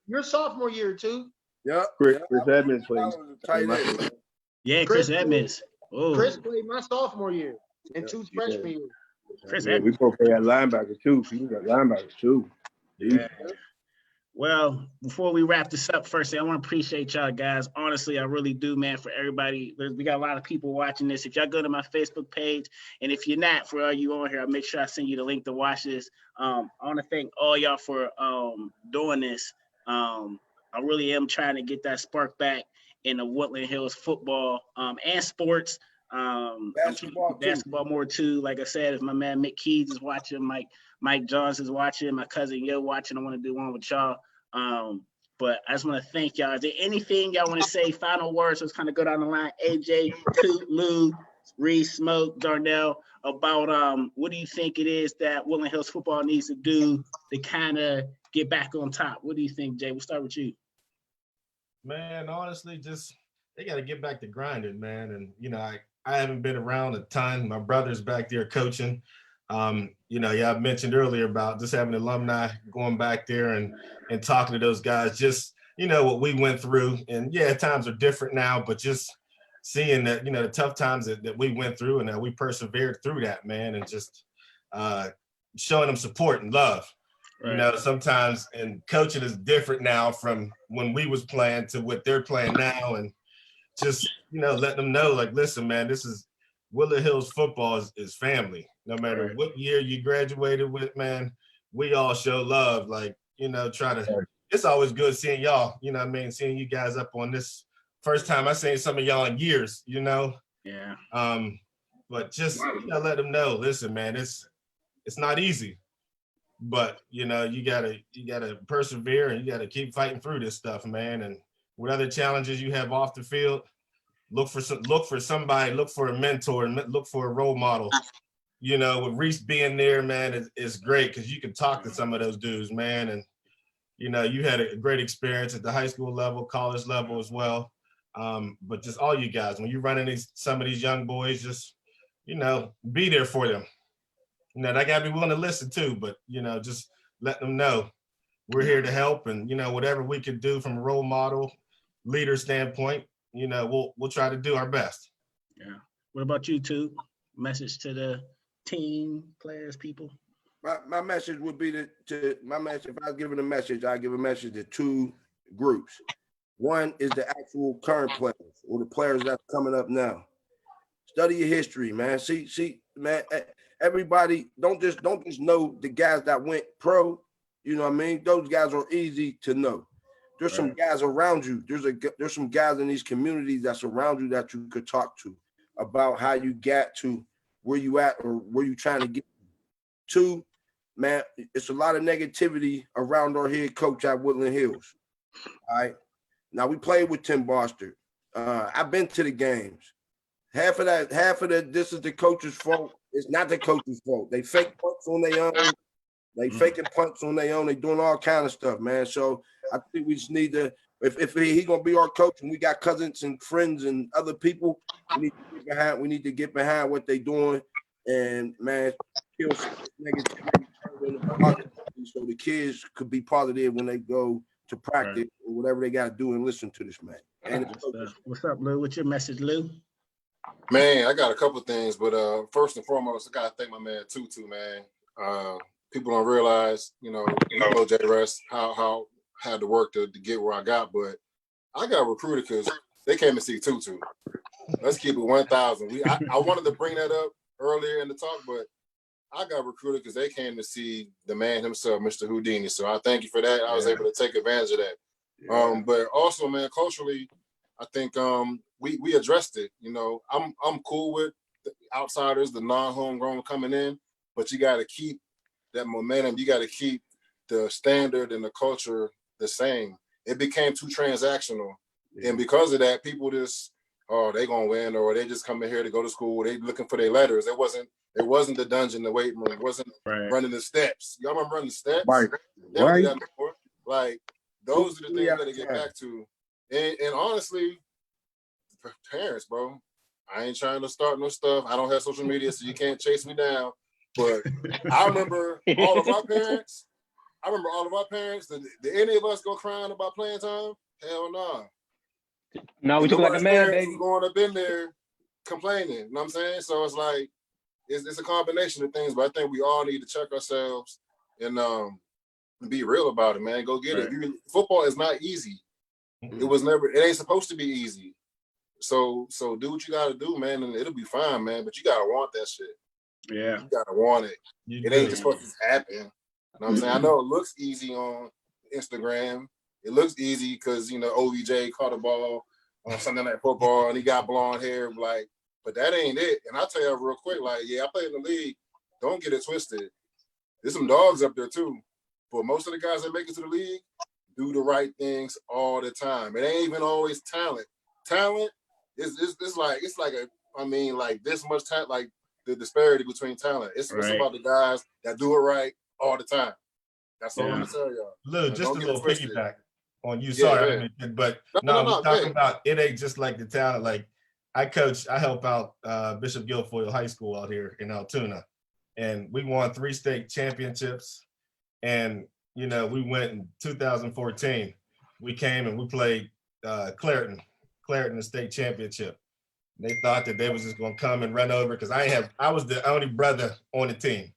Speaker 5: your sophomore year too.
Speaker 4: Yep.
Speaker 7: Chris Edmonds played.
Speaker 4: Tyler was a tight end.
Speaker 3: Yeah, Chris Edmonds. Oh,
Speaker 5: Chris played my sophomore year and two freshman years.
Speaker 3: Chris
Speaker 7: Yeah,
Speaker 3: Edmonds.
Speaker 7: we both play at linebacker too. We got linebackers too.
Speaker 3: Yeah. Well, before we wrap this up, firstly, I want to appreciate y'all guys. Honestly, I really do, man, for everybody. We got a lot of people watching this. If y'all go to my Facebook page, and if you're not, for all you on here, I'll make sure I send you the link to watch this. I want to thank all y'all for doing this. I really am trying to get that spark back in the Woodland Hills football and sports. Basketball more too. Like I said, if my man Mick Keys is watching, Mike Johns is watching, my cousin Yo watching, I want to do one with y'all. But I just want to thank y'all. Is there anything y'all want to say? Final words. Let's kind of go down the line. AJ, Coot, Lou, Reese, Smoke, Darnell, about what do you think it is that Woodland Hills football needs to do to kind of get back on top? What do you think, Jay? We'll start with you.
Speaker 1: Man, honestly, just they got to get back to grinding, man. And I haven't been around a ton. My brother's back there coaching. I mentioned earlier about just having alumni going back there and talking to those guys. Just what we went through, and times are different now, but just seeing that the tough times that we went through and that we persevered through that, man, and just showing them support and love.
Speaker 3: Right.
Speaker 1: Sometimes, and coaching is different now from when we was playing to what they're playing now, and just letting them know, like, listen, man, this is Woodland Hills football is family. No matter
Speaker 3: Right.
Speaker 1: what year you graduated with, man, we all show love. Like, try to. It's always good seeing y'all. Seeing you guys up on this. First time I seen some of y'all in years.
Speaker 3: Yeah.
Speaker 1: But just let them know. Listen, man, it's not easy. But you gotta persevere, and you gotta keep fighting through this stuff, man. And what other challenges you have off the field, look for somebody, look for a mentor, and look for a role model. With Reese being there, man, is great because you can talk to some of those dudes, man. And you had a great experience at the high school level, college level as well. But just all you guys, when you run into some of these young boys, just be there for them. They gotta be willing to listen too, but just let them know we're here to help, and whatever we can do from a role model, leader standpoint, we'll try to do our best.
Speaker 3: Yeah. What about you two? Message to the team, players, people.
Speaker 4: My message would be to my message. If I was giving a message, I give a message to two groups. One is the actual current players or the players that's coming up now. Study your history, man. See, man. Everybody don't just know the guys that went pro. You know what I mean? Those guys are easy to know. There's some guys around you. There's some guys in these communities that's around you that you could talk to about how you got to where you at or where you trying to get to. Man, it's a lot of negativity around our head coach at Woodland Hills. All right. Now we played with Tim Bostard. I've been to the games. Half of that, this is the coach's fault. It's not the coach's fault. They fake punts on their own. They faking punts on their own. They doing all kind of stuff, man. So I think we just need to, if he gonna be our coach and we got cousins and friends and other people, we need to get behind what they doing and, man, kill negativity so the kids could be positive when they go to practice or whatever they got to do and listen to this man. And
Speaker 3: what's up, Lou? What's your message, Lou?
Speaker 2: Man, I got a couple things, but first and foremost, I gotta thank my man Tutu, man. People don't realize, J. Russ, how I had to work to get where I got, but I got recruited because they came to see Tutu. Let's keep it 1,000. I wanted to bring that up earlier in the talk, but I got recruited because they came to see the man himself, Mr. Houdini. So I thank you for that. I was able to take advantage of that. Yeah. But also, man, culturally, I think we addressed it. I'm cool with the outsiders, the non-homegrown coming in, but you got to keep that momentum. You got to keep the standard and the culture the same. It became too transactional. Yeah. And because of that, people just, they gonna win, or they just coming here to go to school. They looking for their letters. It wasn't the dungeon, the weight room. It wasn't running the steps. Y'all remember running the steps? Right. Like, those are the things that they get back to. And honestly, parents, bro, I ain't trying to start no stuff. I don't have social media, so you can't chase me down. But I remember all of our parents. Did any of us go crying about playing time? Hell no.
Speaker 6: No, we took like a man, baby.
Speaker 2: Going up in there complaining. You know what I'm saying? So it's like, it's a combination of things, but I think we all need to check ourselves and be real about it, man. Go get it. Football is not easy. Mm-hmm. It ain't supposed to be easy. So do what you gotta do, man, and it'll be fine, man. But you gotta want that shit. Yeah. You gotta want it. It ain't just supposed to happen. You know what I'm saying? I know it looks easy on Instagram. It looks easy because, OBJ caught a ball on Sunday Night Football and he got blonde hair, but that ain't it. And I'll tell you real quick, I play in the league. Don't get it twisted. There's some dogs up there too. But most of the guys that make it to the league, do the right things all the time. It ain't even always talent. Talent is like this much talent, like the disparity between talent. It's about the guys that do it right all the time. That's all I'm gonna tell y'all.
Speaker 1: Lou, just
Speaker 2: don't
Speaker 1: a
Speaker 2: get
Speaker 1: little
Speaker 2: twisted.
Speaker 1: piggyback on you.
Speaker 2: Yeah,
Speaker 1: Sorry,
Speaker 2: yeah.
Speaker 1: but
Speaker 2: No,
Speaker 1: we talking
Speaker 2: yeah.
Speaker 1: about it ain't just like the talent. Like I help out Bishop Guilfoyle High School out here in Altoona, and we won 3 state championships. And we went in 2014. We came and we played Clareton the state championship. They thought that they was just gonna come and run over because I was the only brother on the team.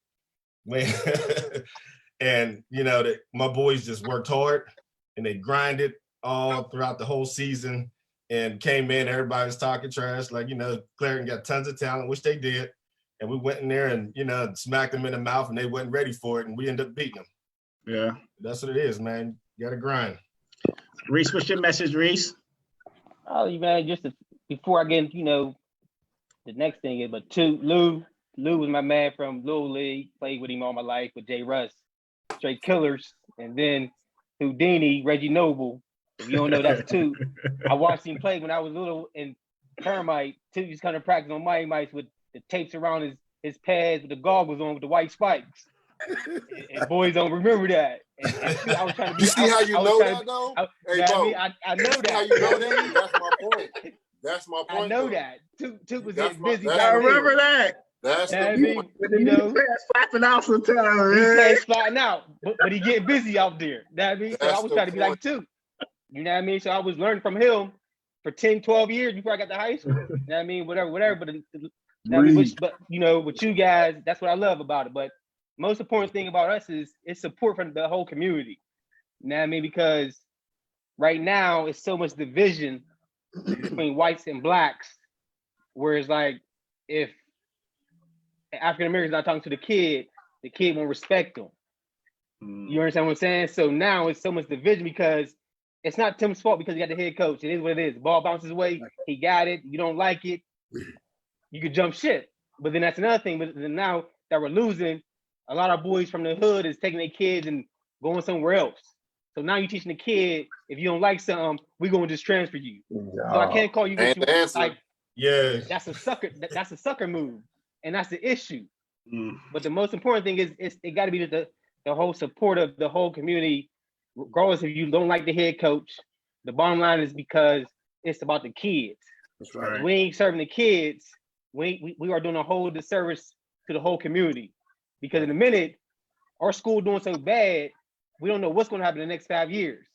Speaker 1: And that my boys just worked hard and they grinded all throughout the whole season and came in. Everybody was talking trash, like Clareton got tons of talent, which they did. And we went in there and smacked them in the mouth, and they wasn't ready for it, and we ended up beating them.
Speaker 3: Yeah,
Speaker 1: that's what it is, man. You gotta grind.
Speaker 3: Reese, what's your message, Reese?
Speaker 6: Oh, man, before I get into the next thing is, but Lou was my man from Little League. Played with him all my life with Jay Russ, straight killers, and then Houdini, Reggie Noble. If you don't know, that's 2. I watched him play when I was little in Termite. 2 used to come to practice on Mighty Mice with the tapes around his pads with the goggles on with the white spikes. And boys don't remember that. And 2, I was trying to be.
Speaker 2: You see how you know that though? Hey, bro,
Speaker 6: I know that.
Speaker 2: How you know that? That's my point. That's my point.
Speaker 6: I know that. 2 was getting busy.
Speaker 3: I remember that.
Speaker 2: That's the point.
Speaker 3: Flapping out sometimes.
Speaker 6: He plays flatting out, but he getting busy out there. So I was trying to be like 2. You know what I mean? So I was learning from him for 10, 12 years before I got to high school. You know what I mean? Whatever. But with you guys, that's what I love about it. But most important thing about us is it's support from the whole community. You know what I mean? Because right now it's so much division between whites and blacks, whereas like if African Americans not talking to the kid won't respect them. You understand what I'm saying? So now it's so much division because it's not Tim's fault because he got the head coach. It is what it is. The ball bounces away. He got it. You don't like it. You could jump shit. But then that's another thing. But then now that we're losing, a lot of boys from the hood is taking their kids and going somewhere else. So now you're teaching the kid, if you don't like something, we're going to just transfer you. So I can't call you what you want. Like,
Speaker 1: yeah,
Speaker 6: that's a sucker move. And that's the issue. But the most important thing is it got to be the whole support of the whole community, regardless if you don't like the head coach. The bottom line is because it's about the kids.
Speaker 4: That's right.
Speaker 6: We ain't serving the kids. We are doing a whole disservice to the whole community. Because in a minute, our school doing so bad, we don't know what's going to happen in the next 5 years.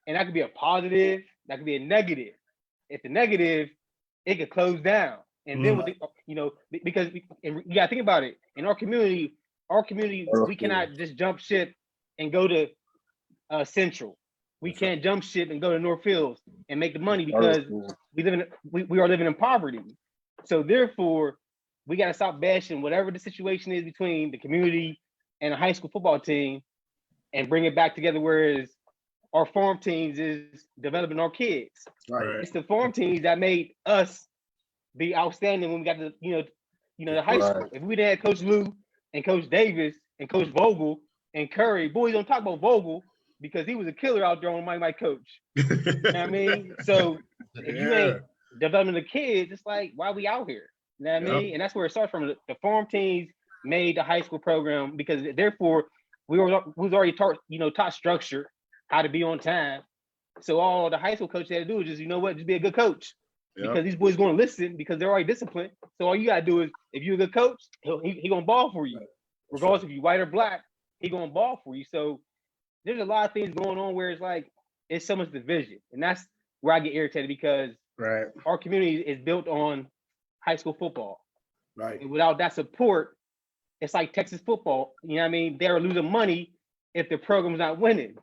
Speaker 6: And that could be a positive, that could be a negative. If the negative, it could close down. And then with because you gotta think about it. In our community, we cannot just jump ship and go to Central. We can't jump ship and go to North Fields and make the money because we are living in poverty. So therefore, we gotta stop bashing whatever the situation is between the community and a high school football team and bring it back together. Whereas our farm teams is developing our kids.
Speaker 4: Right.
Speaker 6: It's the farm teams that made us be outstanding when we got to the high school. If we didn't have Coach Lou and Coach Davis and Coach Vogel and Curry, boys don't talk about Vogel because he was a killer out there on my coach. You know what I mean? So if you ain't developing the kids, it's like, why are we out here? You know what I mean? And that's where it starts from. The farm teams made the high school program because therefore we was already taught structure, how to be on time. So all the high school coach had to do is just, just be a good coach. Because these boys going to listen because they're already disciplined. So all you got to do is, if you're a good coach, he going to ball for you. Regardless if you're white or black, he going to ball for you. So there's a lot of things going on where it's like, it's so much division. And that's where I get irritated because our community is built on high school football.
Speaker 4: Right.
Speaker 6: And without that support, it's like Texas football. You know what I mean? They're losing money if the program's not winning.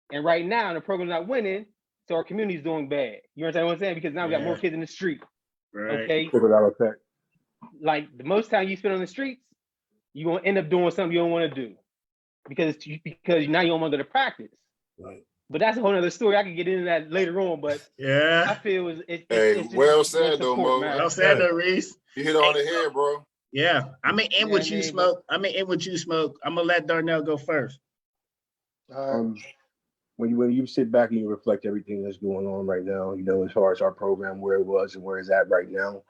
Speaker 6: And right now, the program's not winning. So our community is doing bad. You understand what I'm saying? Because now we got more kids in the street. Okay. Like the most time you spend on the streets, you're gonna end up doing something you don't want to do. Because now you don't want to go to practice.
Speaker 4: Right.
Speaker 6: But that's a whole other story. I can get into that later on. But I feel it's
Speaker 2: well said though, Mo.
Speaker 3: Well said though, Reese.
Speaker 2: You hit on the head, bro.
Speaker 3: Yeah. I'm gonna end with you, Smoke. I'm gonna let Darnell go first.
Speaker 7: when you sit back and you reflect everything that's going on right now, you know, as far as our program, where it was and where it's at right now.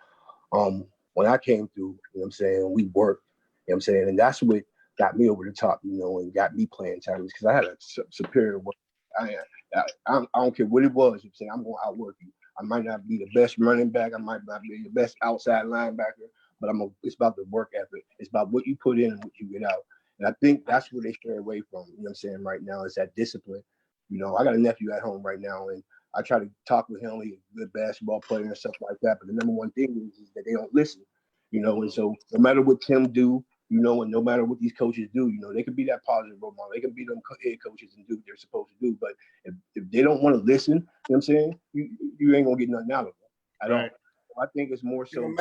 Speaker 7: When I came through, you know what I'm saying, we worked, you know what I'm saying, and that's what got me over the top, you know, and got me playing time because I had a superior work. I don't care what it was, you know what I'm saying, I'm going to outwork you. I might not be the best running back, I might not be the best outside linebacker, but it's about the work ethic. It's about what you put in and what you get out. And I think that's where they stray away from, you know what I'm saying, right now, is that discipline. You know, I got a nephew at home right now, and I try to talk with him. He's a good basketball player and stuff like that. But the number one thing is that they don't listen, you know. And so no matter what Tim do, you know, and no matter what these coaches do, you know, they can be that positive role model. They can be them head coaches and do what they're supposed to do. But if they don't want to listen, you know what I'm saying, you ain't going to get nothing out of them at all. I think it's more so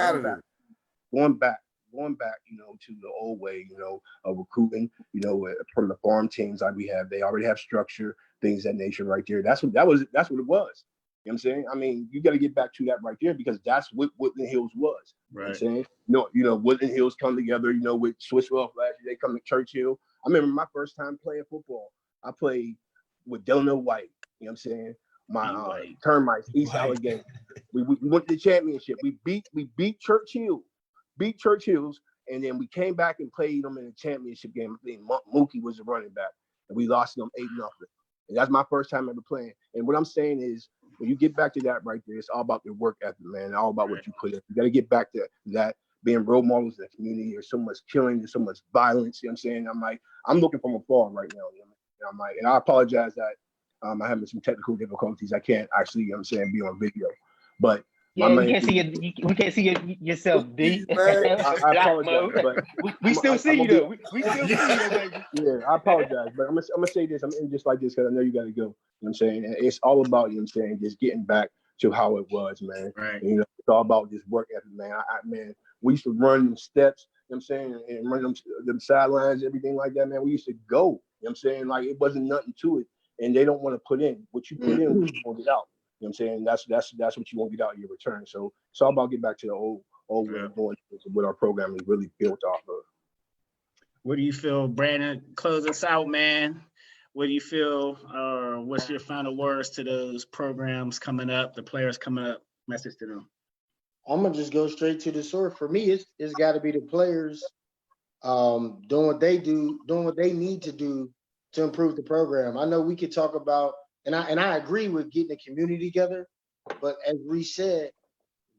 Speaker 7: going back, you know, to the old way, you know, of recruiting, you know, from the farm teams like we have. They already have structure, things of that nature right there. That's what it was. You know what I'm saying? I mean, you got to get back to that right there because that's what Woodland Hills was. Right. You know what I'm saying? You know, Woodland Hills come together, you know, with Swisswell last year, they come to Churchill. I remember my first time playing football. I played with Delano White, you know what I'm saying? My Termites, East Allegheny. We went to the championship. We beat Churchill. And then we came back and played them in a championship game. I think Mookie was the running back, and we lost them 8-0. And that's my first time ever playing. And what I'm saying is, when you get back to that right there, it's all about the work ethic, man. All about what you put in. You got to get back to that, being role models in the community. There's so much killing, there's so much violence. You know what I'm saying? I'm looking from afar right now. You know, and I apologize that I'm having some technical difficulties. I can't actually, you know what I'm saying, be on video. But
Speaker 6: yeah, we can't see yourself, D.
Speaker 7: I apologize, but
Speaker 6: we still see you though. We still see you though, baby.
Speaker 7: Yeah, I apologize, but I'm gonna say this. I'm gonna end just like this because I know you got to go. You know what I'm saying? And it's all about, you know what I'm saying, just getting back to how it was, man. Right. And, you know, it's all about this work ethic, man. Man, we used to run them steps, you know what I'm saying, and run them sidelines, everything like that, man. We used to go, you know what I'm saying? Like it wasn't nothing to it. And they don't want to put in what you put in, what you want to get out. You know what I'm saying? That's what you want to get out of your return. So it's all about getting back to the old way of doing what our program is really built off of.
Speaker 3: What do you feel, Brandon? Close us out, man. What do you feel? What's your final words to those programs coming up, the players coming up? Message to them.
Speaker 5: I'm gonna just go straight to the source. For me, it's got to be the players doing what they do, doing what they need to do to improve the program. I know we could talk about, and I agree with getting the community together, but as Reese said,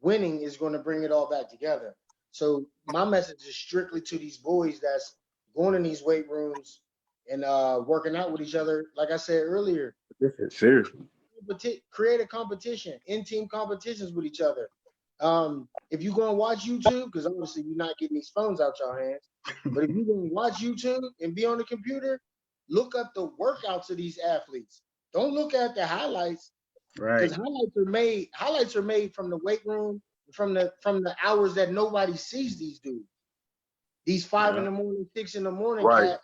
Speaker 5: winning is going to bring it all back together. So my message is strictly to these boys that's going in these weight rooms and working out with each other. Like I said earlier,
Speaker 7: seriously,
Speaker 5: create a competition, in-team competitions with each other. If you go and watch YouTube, because obviously you're not getting these phones out your hands, but if you go and watch YouTube and be on the computer, look up the workouts of these athletes. Don't look at the highlights, right? Because highlights are made from the weight room, from the hours that nobody sees these dudes. These 5 in the morning, 6 in the morning, right?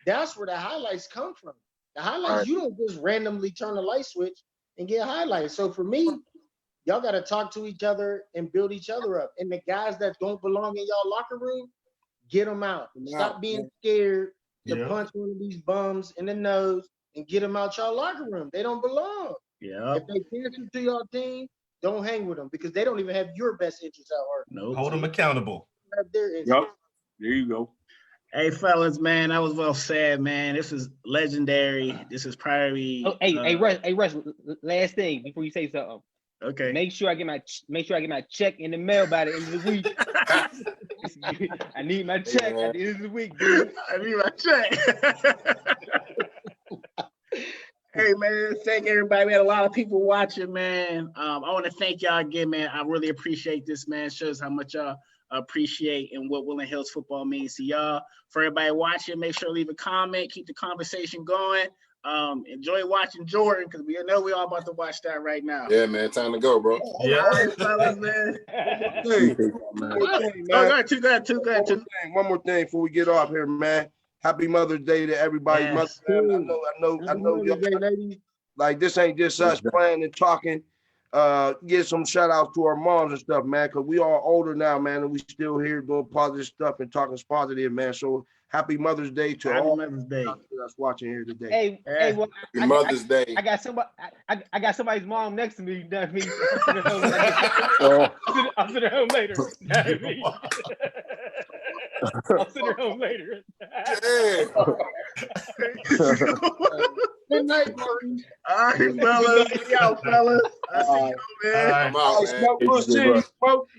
Speaker 5: That's where the highlights come from. The highlights, you don't just randomly turn the light switch and get highlights. So for me, y'all got to talk to each other and build each other up. And the guys that don't belong in y'all locker room, get them out. Stop being scared to punch one of these bums in the nose and get them out y'all locker room. They don't belong. Yeah. If they cancel to y'all team, don't hang with them because they don't even have your best interests at heart.
Speaker 1: No, hold them accountable.
Speaker 7: Yep. There you go.
Speaker 3: Hey, fellas, man, that was well said, man. This is legendary. This is probably.
Speaker 6: Oh, hey, Russ. Last thing before you say something.
Speaker 3: Okay.
Speaker 6: Make sure I get my check in the mail by the end of the week. I need my check at the end of the week, dude.
Speaker 3: I need my check. Hey, man, thank everybody. We had a lot of people watching, man. I want to thank y'all again, man. I really appreciate this, man. Shows how much y'all appreciate and what Woodland Hills football means to y'all. For everybody watching, make sure to leave a comment, keep the conversation going. Enjoy watching Jordan because we know we all about to watch that right now.
Speaker 2: Yeah, man, time to go, bro.
Speaker 3: Yeah, all right, fellas, man.
Speaker 4: One more thing before we get off here, man. Happy Mother's Day to everybody.
Speaker 3: Yes.
Speaker 4: I know y'all, like this ain't just us playing and talking. Get some shout outs to our moms and stuff, man, because we are older now, man, and we still here doing positive stuff and talking positive, man. So Happy Mother's Day to
Speaker 3: Happy
Speaker 4: all
Speaker 3: Mother's Day.
Speaker 4: that's watching here today.
Speaker 6: Hey,
Speaker 3: Yeah.
Speaker 6: hey, well,
Speaker 2: Your Mother's Day.
Speaker 6: I got somebody. I got somebody's mom next to me. You know what I mean? I'm sitting at home later.
Speaker 7: Oh,
Speaker 6: I'm sitting at home later. You know what I mean? I'll send her home later.
Speaker 2: Yeah.
Speaker 5: Good night, Maurice.
Speaker 3: All right, fellas. We out, fellas. I see you, man.
Speaker 1: All right.
Speaker 2: I'm out, man.
Speaker 4: Smoke, we'll see you, Smoke.